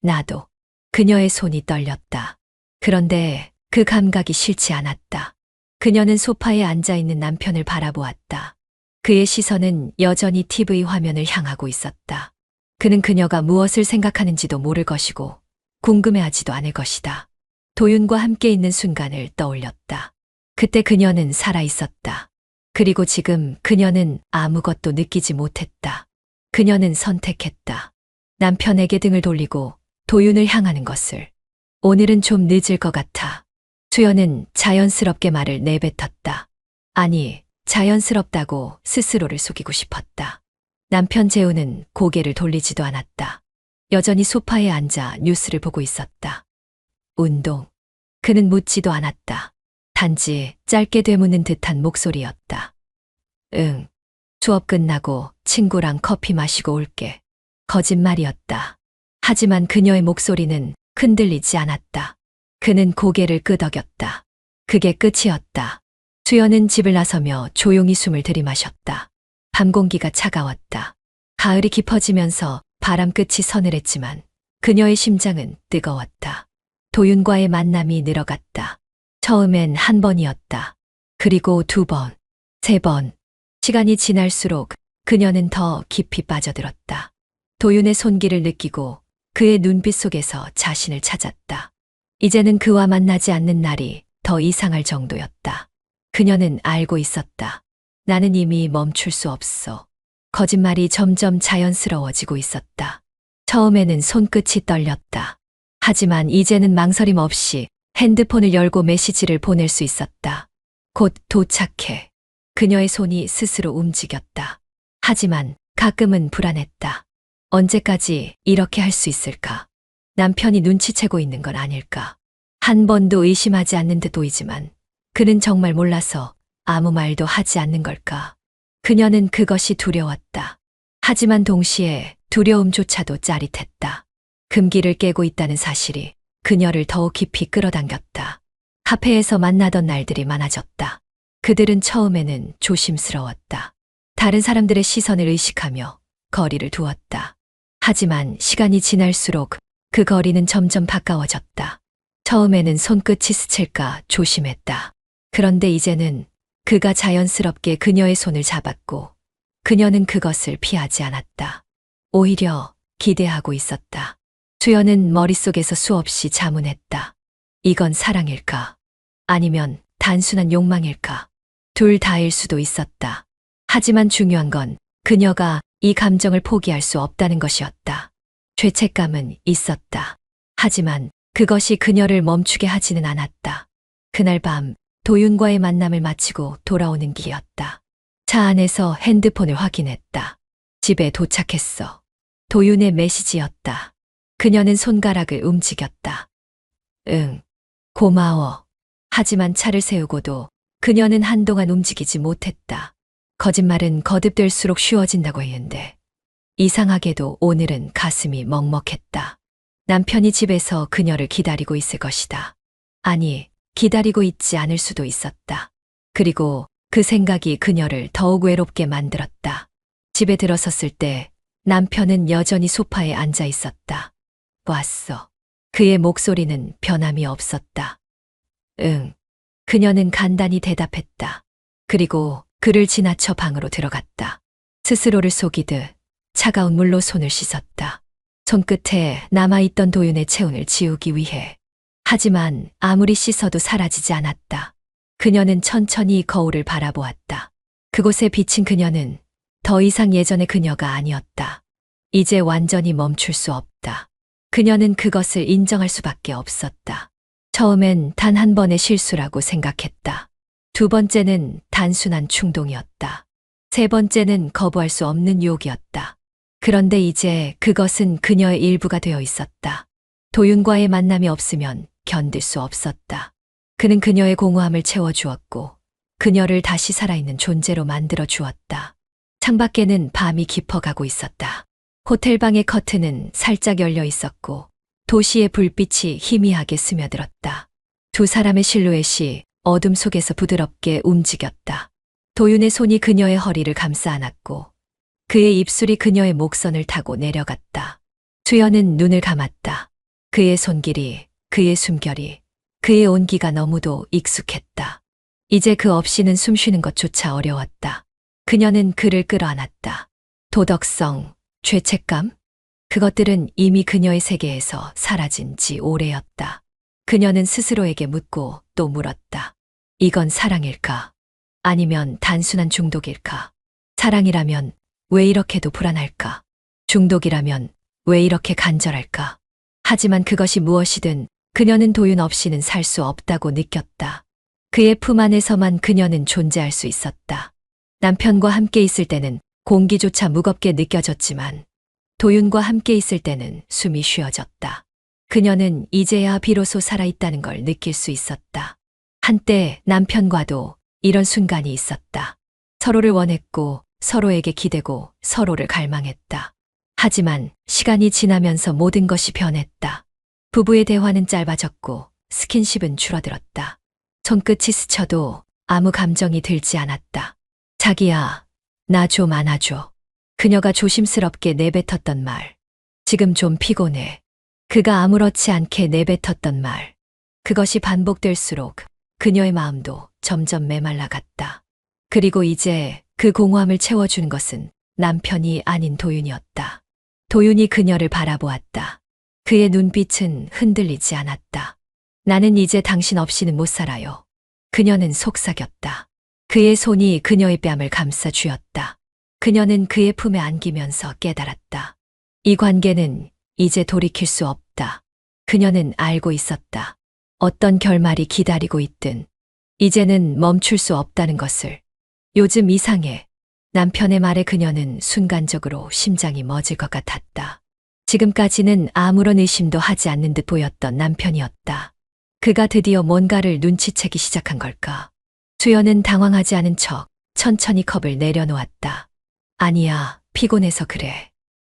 나도. 그녀의 손이 떨렸다. 그런데 그 감각이 싫지 않았다. 그녀는 소파에 앉아있는 남편을 바라보았다. 그의 시선은 여전히 TV 화면을 향하고 있었다. 그는 그녀가 무엇을 생각하는지도 모를 것이고 궁금해하지도 않을 것이다. 도윤과 함께 있는 순간을 떠올렸다. 그때 그녀는 살아있었다. 그리고 지금 그녀는 아무것도 느끼지 못했다. 그녀는 선택했다. 남편에게 등을 돌리고 도윤을 향하는 것을. 오늘은 좀 늦을 것 같아. 수연은 자연스럽게 말을 내뱉었다. 아니, 자연스럽다고 스스로를 속이고 싶었다. 남편 재우는 고개를 돌리지도 않았다. 여전히 소파에 앉아 뉴스를 보고 있었다. 운동. 그는 묻지도 않았다. 단지 짧게 되묻는 듯한 목소리였다. 응. 수업 끝나고 친구랑 커피 마시고 올게. 거짓말이었다. 하지만 그녀의 목소리는 흔들리지 않았다. 그는 고개를 끄덕였다. 그게 끝이었다. 수연은 집을 나서며 조용히 숨을 들이마셨다. 밤 공기가 차가웠다. 가을이 깊어지면서 바람 끝이 서늘했지만 그녀의 심장은 뜨거웠다. 도윤과의 만남이 늘어갔다. 처음엔 한 번이었다. 그리고 두 번, 세 번. 시간이 지날수록 그녀는 더 깊이 빠져들었다. 도윤의 손길을 느끼고 그의 눈빛 속에서 자신을 찾았다. 이제는 그와 만나지 않는 날이 더 이상할 정도였다. 그녀는 알고 있었다. 나는 이미 멈출 수 없어. 거짓말이 점점 자연스러워지고 있었다. 처음에는 손끝이 떨렸다. 하지만 이제는 망설임 없이 핸드폰을 열고 메시지를 보낼 수 있었다. 곧 도착해. 그녀의 손이 스스로 움직였다. 하지만 가끔은 불안했다. 언제까지 이렇게 할 수 있을까? 남편이 눈치채고 있는 건 아닐까? 한 번도 의심하지 않는 듯 보이지만 그는 정말 몰라서 아무 말도 하지 않는 걸까? 그녀는 그것이 두려웠다. 하지만 동시에 두려움조차도 짜릿했다. 금기를 깨고 있다는 사실이 그녀를 더욱 깊이 끌어당겼다. 카페에서 만나던 날들이 많아졌다. 그들은 처음에는 조심스러웠다. 다른 사람들의 시선을 의식하며 거리를 두었다. 하지만 시간이 지날수록 그 거리는 점점 가까워졌다. 처음에는 손끝이 스칠까 조심했다. 그런데 이제는 그가 자연스럽게 그녀의 손을 잡았고 그녀는 그것을 피하지 않았다. 오히려 기대하고 있었다. 수연은 머릿속에서 수없이 자문했다. 이건 사랑일까? 아니면 단순한 욕망일까? 둘 다일 수도 있었다. 하지만 중요한 건 그녀가 이 감정을 포기할 수 없다는 것이었다. 죄책감은 있었다. 하지만 그것이 그녀를 멈추게 하지는 않았다. 그날 밤 도윤과의 만남을 마치고 돌아오는 길이었다. 차 안에서 핸드폰을 확인했다. 집에 도착했어. 도윤의 메시지였다. 그녀는 손가락을 움직였다. 응, 고마워. 하지만 차를 세우고도 그녀는 한동안 움직이지 못했다. 거짓말은 거듭될수록 쉬워진다고 했는데 이상하게도 오늘은 가슴이 먹먹했다. 남편이 집에서 그녀를 기다리고 있을 것이다. 아니, 기다리고 있지 않을 수도 있었다. 그리고 그 생각이 그녀를 더욱 외롭게 만들었다. 집에 들어섰을 때 남편은 여전히 소파에 앉아 있었다. 왔어. 그의 목소리는 변함이 없었다. 응. 그녀는 간단히 대답했다. 그리고 그를 지나쳐 방으로 들어갔다. 스스로를 속이듯 차가운 물로 손을 씻었다. 손끝에 남아있던 도윤의 체온을 지우기 위해. 하지만 아무리 씻어도 사라지지 않았다. 그녀는 천천히 거울을 바라보았다. 그곳에 비친 그녀는 더 이상 예전의 그녀가 아니었다. 이제 완전히 멈출 수 없다. 그녀는 그것을 인정할 수밖에 없었다. 처음엔 단 한 번의 실수라고 생각했다. 두 번째는 단순한 충동이었다. 세 번째는 거부할 수 없는 유혹이었다. 그런데 이제 그것은 그녀의 일부가 되어 있었다. 도윤과의 만남이 없으면 견딜 수 없었다. 그는 그녀의 공허함을 채워주었고 그녀를 다시 살아있는 존재로 만들어 주었다. 창밖에는 밤이 깊어가고 있었다. 호텔방의 커튼은 살짝 열려 있었고 도시의 불빛이 희미하게 스며들었다. 두 사람의 실루엣이 어둠 속에서 부드럽게 움직였다. 도윤의 손이 그녀의 허리를 감싸 안았고 그의 입술이 그녀의 목선을 타고 내려갔다. 수연은 눈을 감았다. 그의 손길이, 그의 숨결이, 그의 온기가 너무도 익숙했다. 이제 그 없이는 숨 쉬는 것조차 어려웠다. 그녀는 그를 끌어안았다. 도덕성, 죄책감? 그것들은 이미 그녀의 세계에서 사라진 지 오래였다. 그녀는 스스로에게 묻고 또 물었다. 이건 사랑일까? 아니면 단순한 중독일까? 사랑이라면 왜 이렇게도 불안할까? 중독이라면 왜 이렇게 간절할까? 하지만 그것이 무엇이든 그녀는 도윤 없이는 살 수 없다고 느꼈다. 그의 품 안에서만 그녀는 존재할 수 있었다. 남편과 함께 있을 때는 공기조차 무겁게 느껴졌지만 도윤과 함께 있을 때는 숨이 쉬어졌다. 그녀는 이제야 비로소 살아있다는 걸 느낄 수 있었다. 한때 남편과도 이런 순간이 있었다. 서로를 원했고 서로에게 기대고 서로를 갈망했다. 하지만 시간이 지나면서 모든 것이 변했다. 부부의 대화는 짧아졌고 스킨십은 줄어들었다. 손끝이 스쳐도 아무 감정이 들지 않았다. 자기야, 나 좀 안아줘. 그녀가 조심스럽게 내뱉었던 말. 지금 좀 피곤해. 그가 아무렇지 않게 내뱉었던 말. 그것이 반복될수록 그녀의 마음도 점점 메말라갔다. 그리고 이제 그 공허함을 채워주는 것은 남편이 아닌 도윤이었다. 도윤이 그녀를 바라보았다. 그의 눈빛은 흔들리지 않았다. 나는 이제 당신 없이는 못 살아요. 그녀는 속삭였다. 그의 손이 그녀의 뺨을 감싸 쥐었다. 그녀는 그의 품에 안기면서 깨달았다. 이 관계는 이제 돌이킬 수 없다. 그녀는 알고 있었다. 어떤 결말이 기다리고 있든 이제는 멈출 수 없다는 것을. 요즘 이상해. 남편의 말에 그녀는 순간적으로 심장이 멎을 것 같았다. 지금까지는 아무런 의심도 하지 않는 듯 보였던 남편이었다. 그가 드디어 뭔가를 눈치채기 시작한 걸까? 수연은 당황하지 않은 척 천천히 컵을 내려놓았다. 아니야, 피곤해서 그래.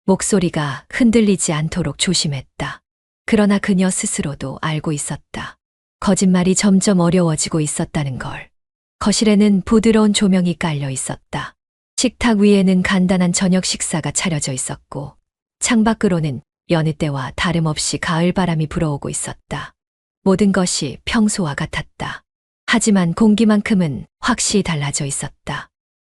목소리가 흔들리지 않도록 조심했다. 그러나 그녀 스스로도 알고 있었다. 거짓말이 점점 어려워지고 있었다는 걸. 거실에는 부드러운 조명이 깔려 있었다. 식탁 위에는 간단한 저녁 식사가 차려져 있었고 창밖으로는 여느 때와 다름없이 가을 바람이 불어오고 있었다. 모든 것이 평소와 같았다. 하지만 공기만큼은 확실히 달라져 있었다.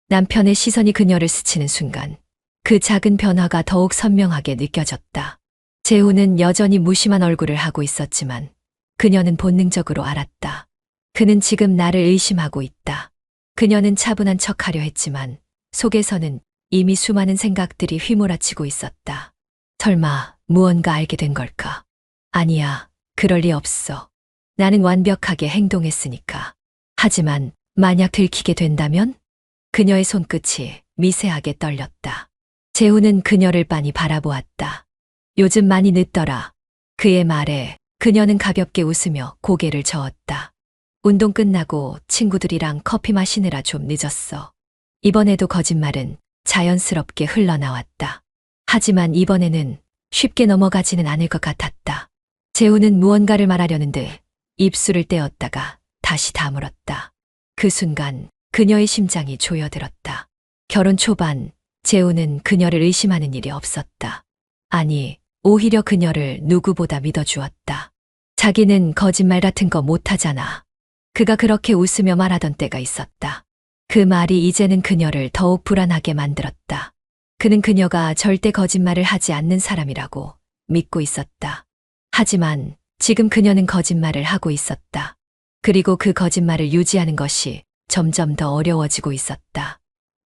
남편의 시선이 그녀를 스치는 순간 그 작은 변화가 더욱 선명하게 느껴졌다. 재훈은 여전히 무심한 얼굴을 하고 있었지만 그녀는 본능적으로 알았다. 그는 지금 나를 의심하고 있다. 그녀는 차분한 척하려 했지만 속에서는 이미 수많은 생각들이 휘몰아치고 있었다. 설마 무언가 알게 된 걸까? 아니야, 그럴 리 없어. 나는 완벽하게 행동했으니까. 하지만 만약 들키게 된다면? 그녀의 손끝이 미세하게 떨렸다. 재훈은 그녀를 빤히 바라보았다. 요즘 많이 늦더라. 그의 말에 그녀는 가볍게 웃으며 고개를 저었다. 운동 끝나고 친구들이랑 커피 마시느라 좀 늦었어. 이번에도 거짓말은 자연스럽게 흘러나왔다. 하지만 이번에는 쉽게 넘어가지는 않을 것 같았다. 재훈은 무언가를 말하려는 듯 입술을 떼었다가 다시 다물었다. 그 순간 그녀의 심장이 조여들었다. 결혼 초반 재우는 그녀를 의심하는 일이 없었다. 아니, 오히려 그녀를 누구보다 믿어주었다. 자기는 거짓말 같은 거 못하잖아. 그가 그렇게 웃으며 말하던 때가 있었다. 그 말이 이제는 그녀를 더욱 불안하게 만들었다. 그는 그녀가 절대 거짓말을 하지 않는 사람이라고 믿고 있었다. 하지만 지금 그녀는 거짓말을 하고 있었다. 그리고 그 거짓말을 유지하는 것이 점점 더 어려워지고 있었다.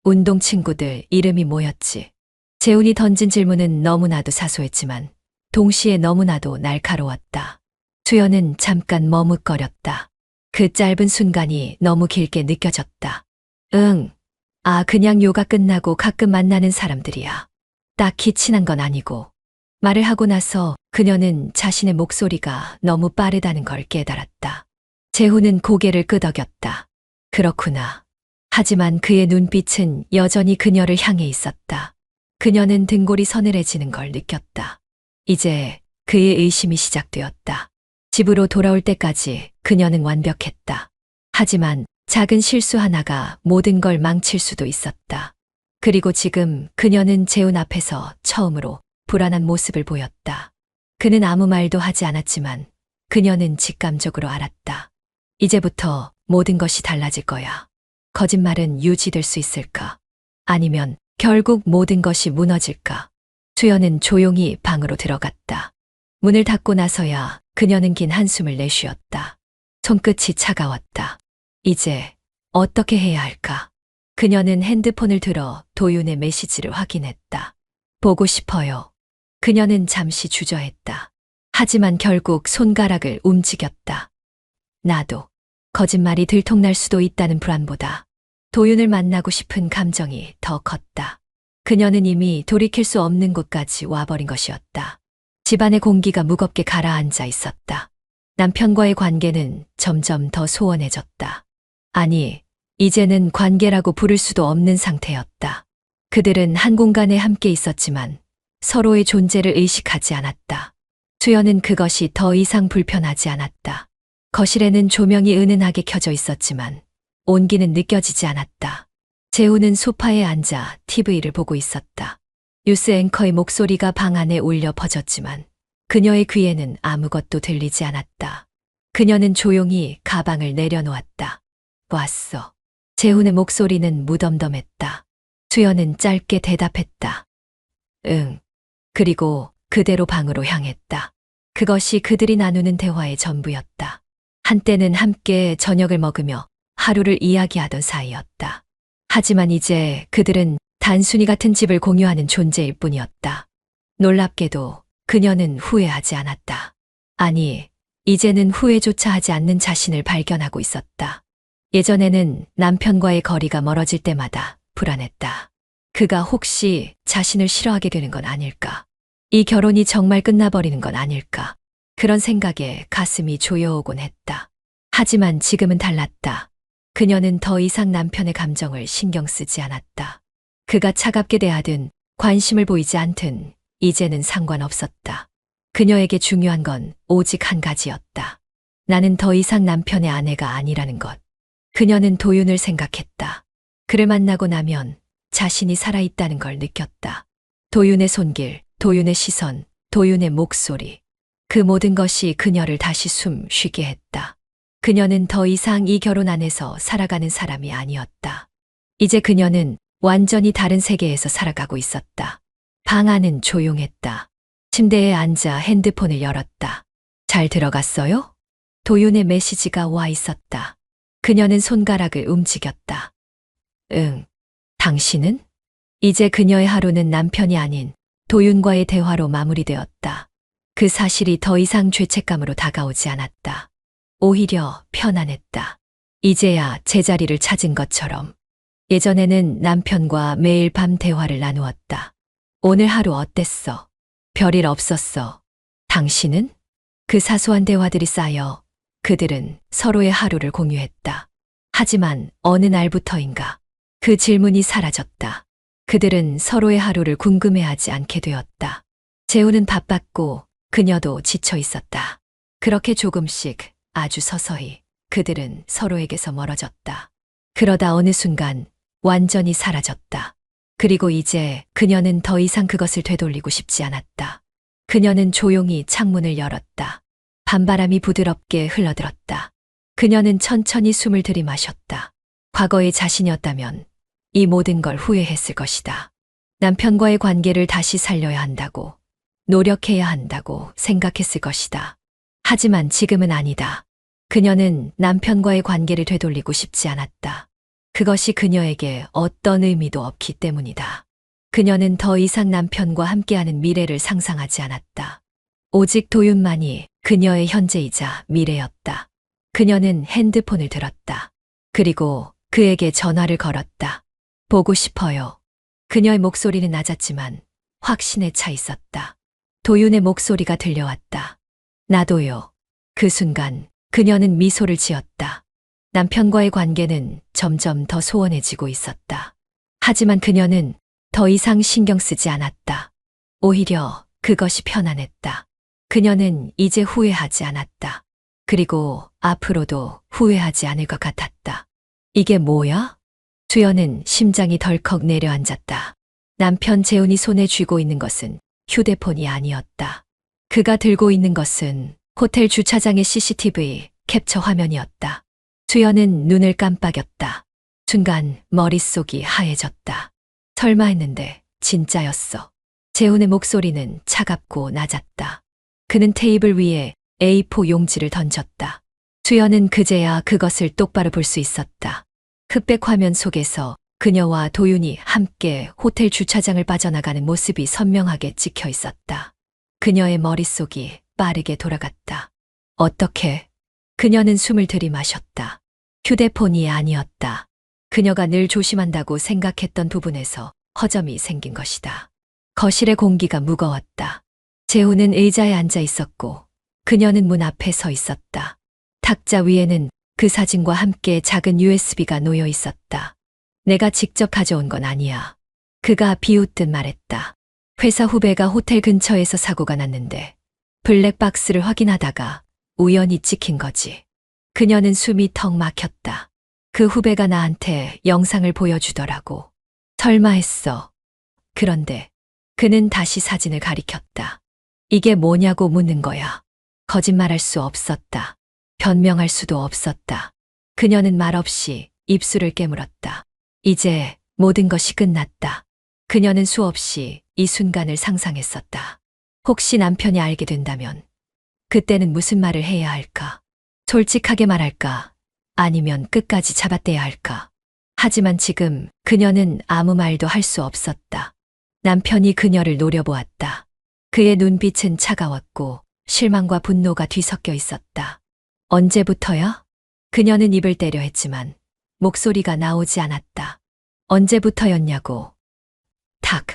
운동 친구들 이름이 뭐였지? 재훈이 던진 질문은 너무나도 사소했지만 동시에 너무나도 날카로웠다. 수연은 잠깐 머뭇거렸다. 그 짧은 순간이 너무 길게 느껴졌다. 응. 그냥 요가 끝나고 가끔 만나는 사람들이야. 딱히 친한 건 아니고. 말을 하고 나서 그녀는 자신의 목소리가 너무 빠르다는 걸 깨달았다. 재훈은 고개를 끄덕였다. 그렇구나. 하지만 그의 눈빛은 여전히 그녀를 향해 있었다. 그녀는 등골이 서늘해지는 걸 느꼈다. 이제 그의 의심이 시작되었다. 집으로 돌아올 때까지 그녀는 완벽했다. 하지만 작은 실수 하나가 모든 걸 망칠 수도 있었다. 그리고 지금 그녀는 재훈 앞에서 처음으로 불안한 모습을 보였다. 그는 아무 말도 하지 않았지만 그녀는 직감적으로 알았다. 이제부터 모든 것이 달라질 거야. 거짓말은 유지될 수 있을까? 아니면 결국 모든 것이 무너질까? 수연은 조용히 방으로 들어갔다. 문을 닫고 나서야 그녀는 긴 한숨을 내쉬었다. 손끝이 차가웠다. 이제 어떻게 해야 할까? 그녀는 핸드폰을 들어 도윤의 메시지를 확인했다. 보고 싶어요. 그녀는 잠시 주저했다. 하지만 결국 손가락을 움직였다. 나도. 거짓말이 들통날 수도 있다는 불안보다 도윤을 만나고 싶은 감정이 더 컸다. 그녀는 이미 돌이킬 수 없는 곳까지 와버린 것이었다. 집안의 공기가 무겁게 가라앉아 있었다. 남편과의 관계는 점점 더 소원해졌다. 아니, 이제는 관계라고 부를 수도 없는 상태였다. 그들은 한 공간에 함께 있었지만 서로의 존재를 의식하지 않았다. 수연은 그것이 더 이상 불편하지 않았다. 거실에는 조명이 은은하게 켜져 있었지만 온기는 느껴지지 않았다. 재훈은 소파에 앉아 TV를 보고 있었다. 뉴스 앵커의 목소리가 방 안에 울려 퍼졌지만 그녀의 귀에는 아무것도 들리지 않았다. 그녀는 조용히 가방을 내려놓았다. 왔어. 재훈의 목소리는 무덤덤했다. 수연은 짧게 대답했다. 응. 그리고 그대로 방으로 향했다. 그것이 그들이 나누는 대화의 전부였다. 한때는 함께 저녁을 먹으며 하루를 이야기하던 사이였다. 하지만 이제 그들은 단순히 같은 집을 공유하는 존재일 뿐이었다. 놀랍게도 그녀는 후회하지 않았다. 아니, 이제는 후회조차 하지 않는 자신을 발견하고 있었다. 예전에는 남편과의 거리가 멀어질 때마다 불안했다. 그가 혹시 자신을 싫어하게 되는 건 아닐까? 이 결혼이 정말 끝나버리는 건 아닐까? 그런 생각에 가슴이 조여오곤 했다. 하지만 지금은 달랐다. 그녀는 더 이상 남편의 감정을 신경 쓰지 않았다. 그가 차갑게 대하든 관심을 보이지 않든 이제는 상관없었다. 그녀에게 중요한 건 오직 한 가지였다. 나는 더 이상 남편의 아내가 아니라는 것. 그녀는 도윤을 생각했다. 그를 만나고 나면 자신이 살아있다는 걸 느꼈다. 도윤의 손길, 도윤의 시선, 도윤의 목소리. 그 모든 것이 그녀를 다시 숨 쉬게 했다. 그녀는 더 이상 이 결혼 안에서 살아가는 사람이 아니었다. 이제 그녀는 완전히 다른 세계에서 살아가고 있었다. 방 안은 조용했다. 침대에 앉아 핸드폰을 열었다. 잘 들어갔어요? 도윤의 메시지가 와 있었다. 그녀는 손가락을 움직였다. 응. 당신은? 이제 그녀의 하루는 남편이 아닌 도윤과의 대화로 마무리되었다. 그 사실이 더 이상 죄책감으로 다가오지 않았다. 오히려 편안했다. 이제야 제자리를 찾은 것처럼. 예전에는 남편과 매일 밤 대화를 나누었다. 오늘 하루 어땠어? 별일 없었어. 당신은? 그 사소한 대화들이 쌓여 그들은 서로의 하루를 공유했다. 하지만 어느 날부터인가 그 질문이 사라졌다. 그들은 서로의 하루를 궁금해하지 않게 되었다. 재훈은 바빴고 그녀도 지쳐 있었다. 그렇게 조금씩 아주 서서히 그들은 서로에게서 멀어졌다. 그러다 어느 순간 완전히 사라졌다. 그리고 이제 그녀는 더 이상 그것을 되돌리고 싶지 않았다. 그녀는 조용히 창문을 열었다. 밤바람이 부드럽게 흘러들었다. 그녀는 천천히 숨을 들이마셨다. 과거의 자신이었다면 이 모든 걸 후회했을 것이다. 남편과의 관계를 다시 살려야 한다고, 노력해야 한다고 생각했을 것이다. 하지만 지금은 아니다. 그녀는 남편과의 관계를 되돌리고 싶지 않았다. 그것이 그녀에게 어떤 의미도 없기 때문이다. 그녀는 더 이상 남편과 함께하는 미래를 상상하지 않았다. 오직 도윤만이 그녀의 현재이자 미래였다. 그녀는 핸드폰을 들었다. 그리고 그에게 전화를 걸었다. 보고 싶어요. 그녀의 목소리는 낮았지만 확신에 차 있었다. 도윤의 목소리가 들려왔다. 나도요. 그 순간 그녀는 미소를 지었다. 남편과의 관계는 점점 더 소원해지고 있었다. 하지만 그녀는 더 이상 신경 쓰지 않았다. 오히려 그것이 편안했다. 그녀는 이제 후회하지 않았다. 그리고 앞으로도 후회하지 않을 것 같았다. 이게 뭐야? 주연은 심장이 덜컥 내려앉았다. 남편 재훈이 손에 쥐고 있는 것은 휴대폰이 아니었다. 그가 들고 있는 것은 호텔 주차장의 CCTV 캡처 화면이었다. 주연은 눈을 깜빡였다. 순간 머릿속이 하얘졌다. 설마 했는데 진짜였어. 재훈의 목소리는 차갑고 낮았다. 그는 테이블 위에 A4 용지를 던졌다. 주연은 그제야 그것을 똑바로 볼 수 있었다. 흑백 화면 속에서 그녀와 도윤이 함께 호텔 주차장을 빠져나가는 모습이 선명하게 찍혀 있었다. 그녀의 머릿속이 빠르게 돌아갔다. 어떻게? 그녀는 숨을 들이마셨다. 휴대폰이 아니었다. 그녀가 늘 조심한다고 생각했던 부분에서 허점이 생긴 것이다. 거실의 공기가 무거웠다. 재훈은 의자에 앉아 있었고 그녀는 문 앞에 서 있었다. 탁자 위에는 그 사진과 함께 작은 USB가 놓여 있었다. 내가 직접 가져온 건 아니야. 그가 비웃듯 말했다. 회사 후배가 호텔 근처에서 사고가 났는데 블랙박스를 확인하다가 우연히 찍힌 거지. 그녀는 숨이 턱 막혔다. 그 후배가 나한테 영상을 보여주더라고. 설마 했어. 그런데 그는 다시 사진을 가리켰다. 이게 뭐냐고 묻는 거야. 거짓말할 수 없었다. 변명할 수도 없었다. 그녀는 말없이 입술을 깨물었다. 이제 모든 것이 끝났다. 그녀는 수없이 이 순간을 상상했었다. 혹시 남편이 알게 된다면 그때는 무슨 말을 해야 할까? 솔직하게 말할까? 아니면 끝까지 잡아떼야 할까? 하지만 지금 그녀는 아무 말도 할 수 없었다. 남편이 그녀를 노려보았다. 그의 눈빛은 차가웠고 실망과 분노가 뒤섞여 있었다. 언제부터야? 그녀는 입을 때려 했지만 목소리가 나오지 않았다. 언제부터였냐고. 탁.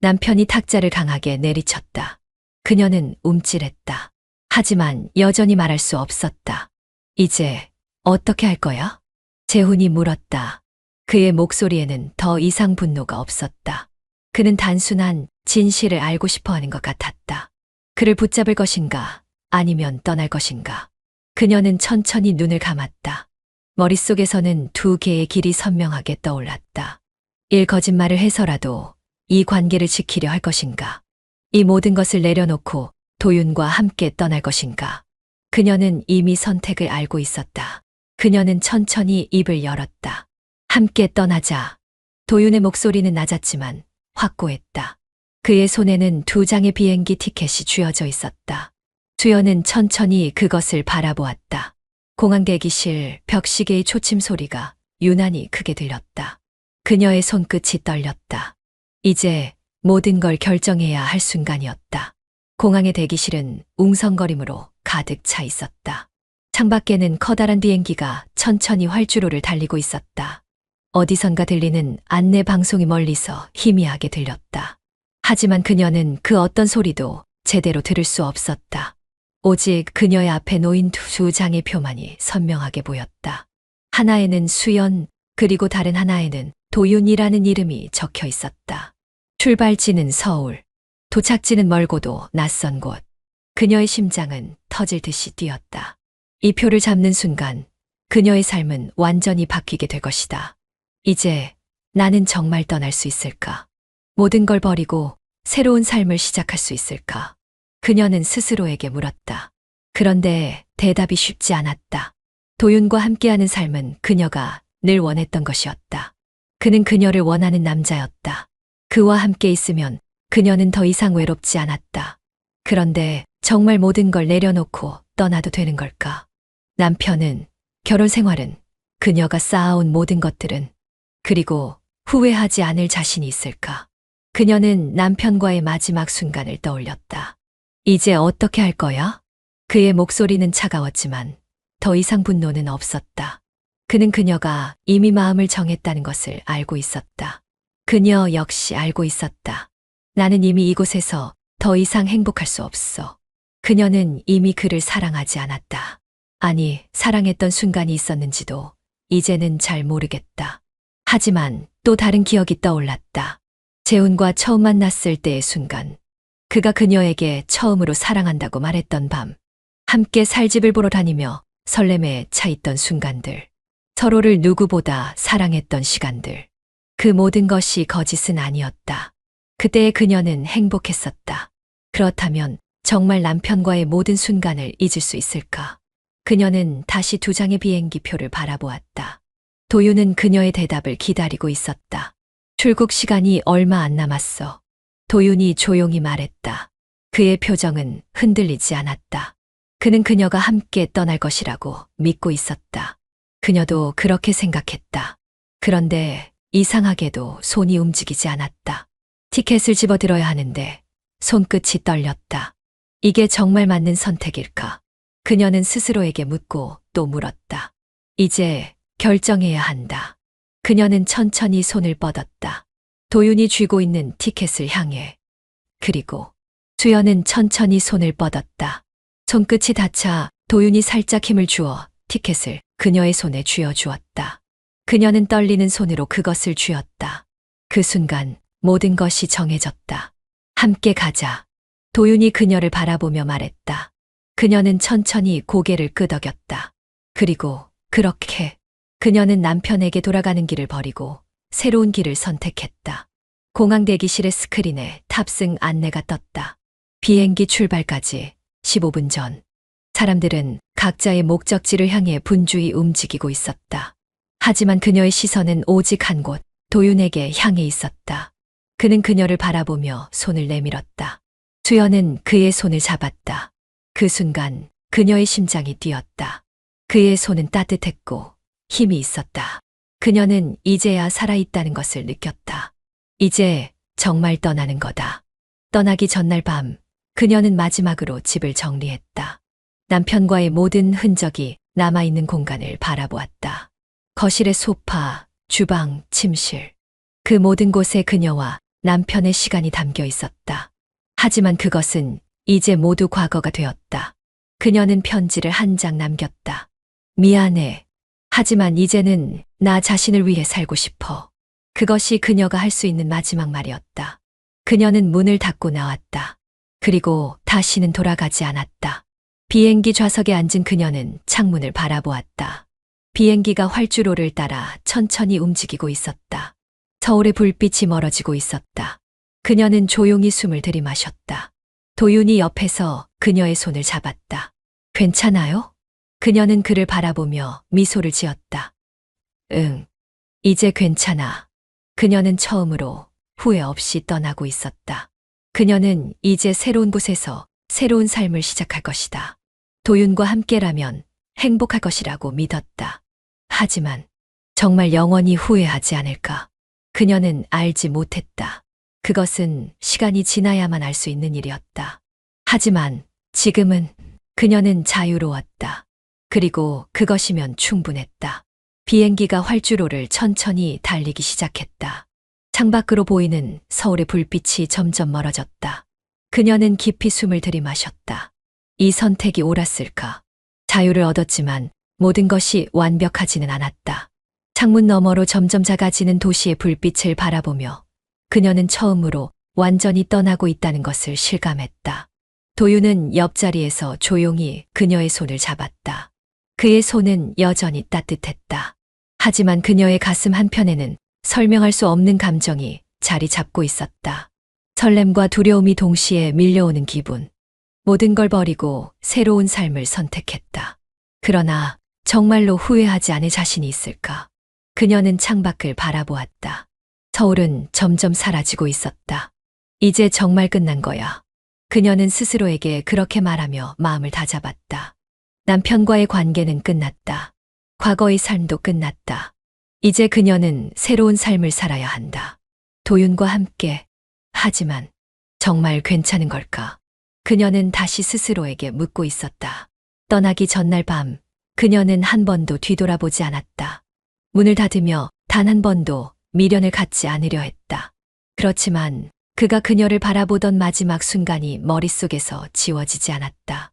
남편이 탁자를 강하게 내리쳤다. 그녀는 움찔했다. 하지만 여전히 말할 수 없었다. 이제 어떻게 할 거야? 재훈이 물었다. 그의 목소리에는 더 이상 분노가 없었다. 그는 단순한 진실을 알고 싶어 하는 것 같았다. 그를 붙잡을 것인가? 아니면 떠날 것인가? 그녀는 천천히 눈을 감았다. 머릿속에서는 두 개의 길이 선명하게 떠올랐다. 거짓말을 해서라도 이 관계를 지키려 할 것인가? 이 모든 것을 내려놓고 도윤과 함께 떠날 것인가? 그녀는 이미 선택을 알고 있었다. 그녀는 천천히 입을 열었다. 함께 떠나자. 도윤의 목소리는 낮았지만 확고했다. 그의 손에는 두 장의 비행기 티켓이 쥐어져 있었다. 주연은 천천히 그것을 바라보았다. 공항 대기실 벽시계의 초침 소리가 유난히 크게 들렸다. 그녀의 손끝이 떨렸다. 이제 모든 걸 결정해야 할 순간이었다. 공항의 대기실은 웅성거림으로 가득 차 있었다. 창밖에는 커다란 비행기가 천천히 활주로를 달리고 있었다. 어디선가 들리는 안내 방송이 멀리서 희미하게 들렸다. 하지만 그녀는 그 어떤 소리도 제대로 들을 수 없었다. 오직 그녀의 앞에 놓인 두 장의 표만이 선명하게 보였다. 하나에는 수연, 그리고 다른 하나에는 도윤이라는 이름이 적혀 있었다. 출발지는 서울, 도착지는 멀고도 낯선 곳. 그녀의 심장은 터질 듯이 뛰었다. 이 표를 잡는 순간 그녀의 삶은 완전히 바뀌게 될 것이다. 이제 나는 정말 떠날 수 있을까? 모든 걸 버리고 새로운 삶을 시작할 수 있을까? 그녀는 스스로에게 물었다. 그런데 대답이 쉽지 않았다. 도윤과 함께하는 삶은 그녀가 늘 원했던 것이었다. 그는 그녀를 원하는 남자였다. 그와 함께 있으면 그녀는 더 이상 외롭지 않았다. 그런데 정말 모든 걸 내려놓고 떠나도 되는 걸까? 남편은, 결혼 생활은, 그녀가 쌓아온 모든 것들은, 그리고 후회하지 않을 자신이 있을까? 그녀는 남편과의 마지막 순간을 떠올렸다. 이제 어떻게 할 거야? 그의 목소리는 차가웠지만 더 이상 분노는 없었다. 그는 그녀가 이미 마음을 정했다는 것을 알고 있었다. 그녀 역시 알고 있었다. 나는 이미 이곳에서 더 이상 행복할 수 없어. 그녀는 이미 그를 사랑하지 않았다. 아니, 사랑했던 순간이 있었는지도 이제는 잘 모르겠다. 하지만 또 다른 기억이 떠올랐다. 재훈과 처음 만났을 때의 순간. 그가 그녀에게 처음으로 사랑한다고 말했던 밤. 함께 살집을 보러 다니며 설렘에 차 있던 순간들. 서로를 누구보다 사랑했던 시간들. 그 모든 것이 거짓은 아니었다. 그때의 그녀는 행복했었다. 그렇다면 정말 남편과의 모든 순간을 잊을 수 있을까? 그녀는 다시 2장의 비행기 표를 바라보았다. 도윤은 그녀의 대답을 기다리고 있었다. 출국 시간이 얼마 안 남았어. 도윤이 조용히 말했다. 그의 표정은 흔들리지 않았다. 그는 그녀가 함께 떠날 것이라고 믿고 있었다. 그녀도 그렇게 생각했다. 그런데 이상하게도 손이 움직이지 않았다. 티켓을 집어들어야 하는데 손끝이 떨렸다. 이게 정말 맞는 선택일까? 그녀는 스스로에게 묻고 또 물었다. 이제 결정해야 한다. 그녀는 천천히 손을 뻗었다. 도윤이 쥐고 있는 티켓을 향해. 그리고 수연은 천천히 손을 뻗었다. 손끝이 닿자 도윤이 살짝 힘을 주어 티켓을 그녀의 손에 쥐어주었다. 그녀는 떨리는 손으로 그것을 쥐었다. 그 순간 모든 것이 정해졌다. 함께 가자. 도윤이 그녀를 바라보며 말했다. 그녀는 천천히 고개를 끄덕였다. 그리고 그렇게 그녀는 남편에게 돌아가는 길을 버리고 새로운 길을 선택했다. 공항 대기실의 스크린에 탑승 안내가 떴다. 비행기 출발까지 15분 전. 사람들은 각자의 목적지를 향해 분주히 움직이고 있었다. 하지만 그녀의 시선은 오직 한 곳, 도윤에게 향해 있었다. 그는 그녀를 바라보며 손을 내밀었다. 수연은 그의 손을 잡았다. 그 순간 그녀의 심장이 뛰었다. 그의 손은 따뜻했고 힘이 있었다. 그녀는 이제야 살아있다는 것을 느꼈다. 이제 정말 떠나는 거다. 떠나기 전날 밤, 그녀는 마지막으로 집을 정리했다. 남편과의 모든 흔적이 남아있는 공간을 바라보았다. 거실의 소파, 주방, 침실. 그 모든 곳에 그녀와 남편의 시간이 담겨 있었다. 하지만 그것은 이제 모두 과거가 되었다. 그녀는 편지를 한 장 남겼다. 미안해. 하지만 이제는 나 자신을 위해 살고 싶어. 그것이 그녀가 할 수 있는 마지막 말이었다. 그녀는 문을 닫고 나왔다. 그리고 다시는 돌아가지 않았다. 비행기 좌석에 앉은 그녀는 창문을 바라보았다. 비행기가 활주로를 따라 천천히 움직이고 있었다. 서울의 불빛이 멀어지고 있었다. 그녀는 조용히 숨을 들이마셨다. 도윤이 옆에서 그녀의 손을 잡았다. 괜찮아요? 그녀는 그를 바라보며 미소를 지었다. 응, 이제 괜찮아. 그녀는 처음으로 후회 없이 떠나고 있었다. 그녀는 이제 새로운 곳에서 새로운 삶을 시작할 것이다. 도윤과 함께라면 행복할 것이라고 믿었다. 하지만 정말 영원히 후회하지 않을까? 그녀는 알지 못했다. 그것은 시간이 지나야만 알 수 있는 일이었다. 하지만 지금은 그녀는 자유로웠다. 그리고 그것이면 충분했다. 비행기가 활주로를 천천히 달리기 시작했다. 창밖으로 보이는 서울의 불빛이 점점 멀어졌다. 그녀는 깊이 숨을 들이마셨다. 이 선택이 옳았을까? 자유를 얻었지만 모든 것이 완벽하지는 않았다. 창문 너머로 점점 작아지는 도시의 불빛을 바라보며 그녀는 처음으로 완전히 떠나고 있다는 것을 실감했다. 도윤은 옆자리에서 조용히 그녀의 손을 잡았다. 그의 손은 여전히 따뜻했다. 하지만 그녀의 가슴 한편에는 설명할 수 없는 감정이 자리 잡고 있었다. 설렘과 두려움이 동시에 밀려오는 기분. 모든 걸 버리고 새로운 삶을 선택했다. 그러나 정말로 후회하지 않을 자신이 있을까? 그녀는 창밖을 바라보았다. 서울은 점점 사라지고 있었다. 이제 정말 끝난 거야. 그녀는 스스로에게 그렇게 말하며 마음을 다잡았다. 남편과의 관계는 끝났다. 과거의 삶도 끝났다. 이제 그녀는 새로운 삶을 살아야 한다. 도윤과 함께. 하지만 정말 괜찮은 걸까? 그녀는 다시 스스로에게 묻고 있었다. 떠나기 전날 밤, 그녀는 한 번도 뒤돌아보지 않았다. 문을 닫으며 단 한 번도 미련을 갖지 않으려 했다. 그렇지만 그가 그녀를 바라보던 마지막 순간이 머릿속에서 지워지지 않았다.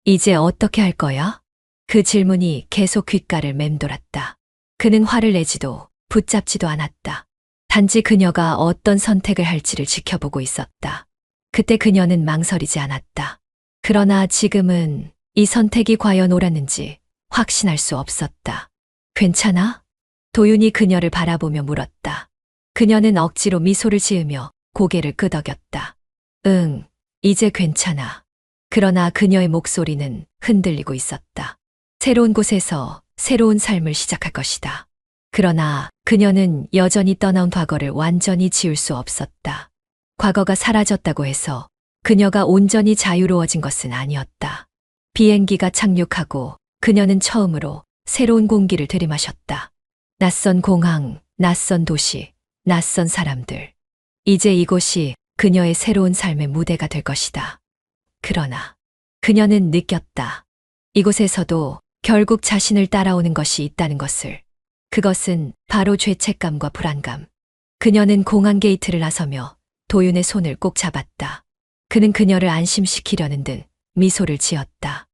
이제 어떻게 할 거야? 그 질문이 계속 귓가를 맴돌았다. 그는 화를 내지도 붙잡지도 않았다. 단지 그녀가 어떤 선택을 할지를 지켜보고 있었다. 그때 그녀는 망설이지 않았다. 그러나 지금은 이 선택이 과연 옳았는지 확신할 수 없었다. 괜찮아? 도윤이 그녀를 바라보며 물었다. 그녀는 억지로 미소를 지으며 고개를 끄덕였다. 응, 이제 괜찮아. 그러나 그녀의 목소리는 흔들리고 있었다. 새로운 곳에서 새로운 삶을 시작할 것이다. 그러나 그녀는 여전히 떠나온 과거를 완전히 지울 수 없었다. 과거가 사라졌다고 해서 그녀가 온전히 자유로워진 것은 아니었다. 비행기가 착륙하고 그녀는 처음으로 새로운 공기를 들이마셨다. 낯선 공항, 낯선 도시, 낯선 사람들. 이제 이곳이 그녀의 새로운 삶의 무대가 될 것이다. 그러나 그녀는 느꼈다. 이곳에서도 결국 자신을 따라오는 것이 있다는 것을. 그것은 바로 죄책감과 불안감. 그녀는 공항 게이트를 나서며 도윤의 손을 꼭 잡았다. 그는 그녀를 안심시키려는 듯 미소를 지었다.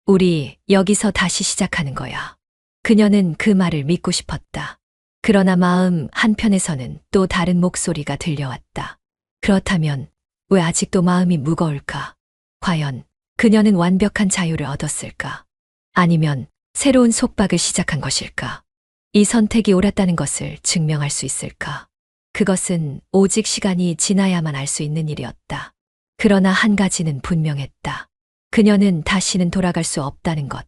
우리 여기서 다시 시작하는 거야. 그녀는 그 말을 믿고 싶었다. 그러나 마음 한편에서는 또 다른 목소리가 들려왔다. 그렇다면 왜 아직도 마음이 무거울까? 과연 그녀는 완벽한 자유를 얻었을까? 아니면 새로운 속박을 시작한 것일까? 이 선택이 옳았다는 것을 증명할 수 있을까? 그것은 오직 시간이 지나야만 알 수 있는 일이었다. 그러나 한 가지는 분명했다. 그녀는 다시는 돌아갈 수 없다는 것.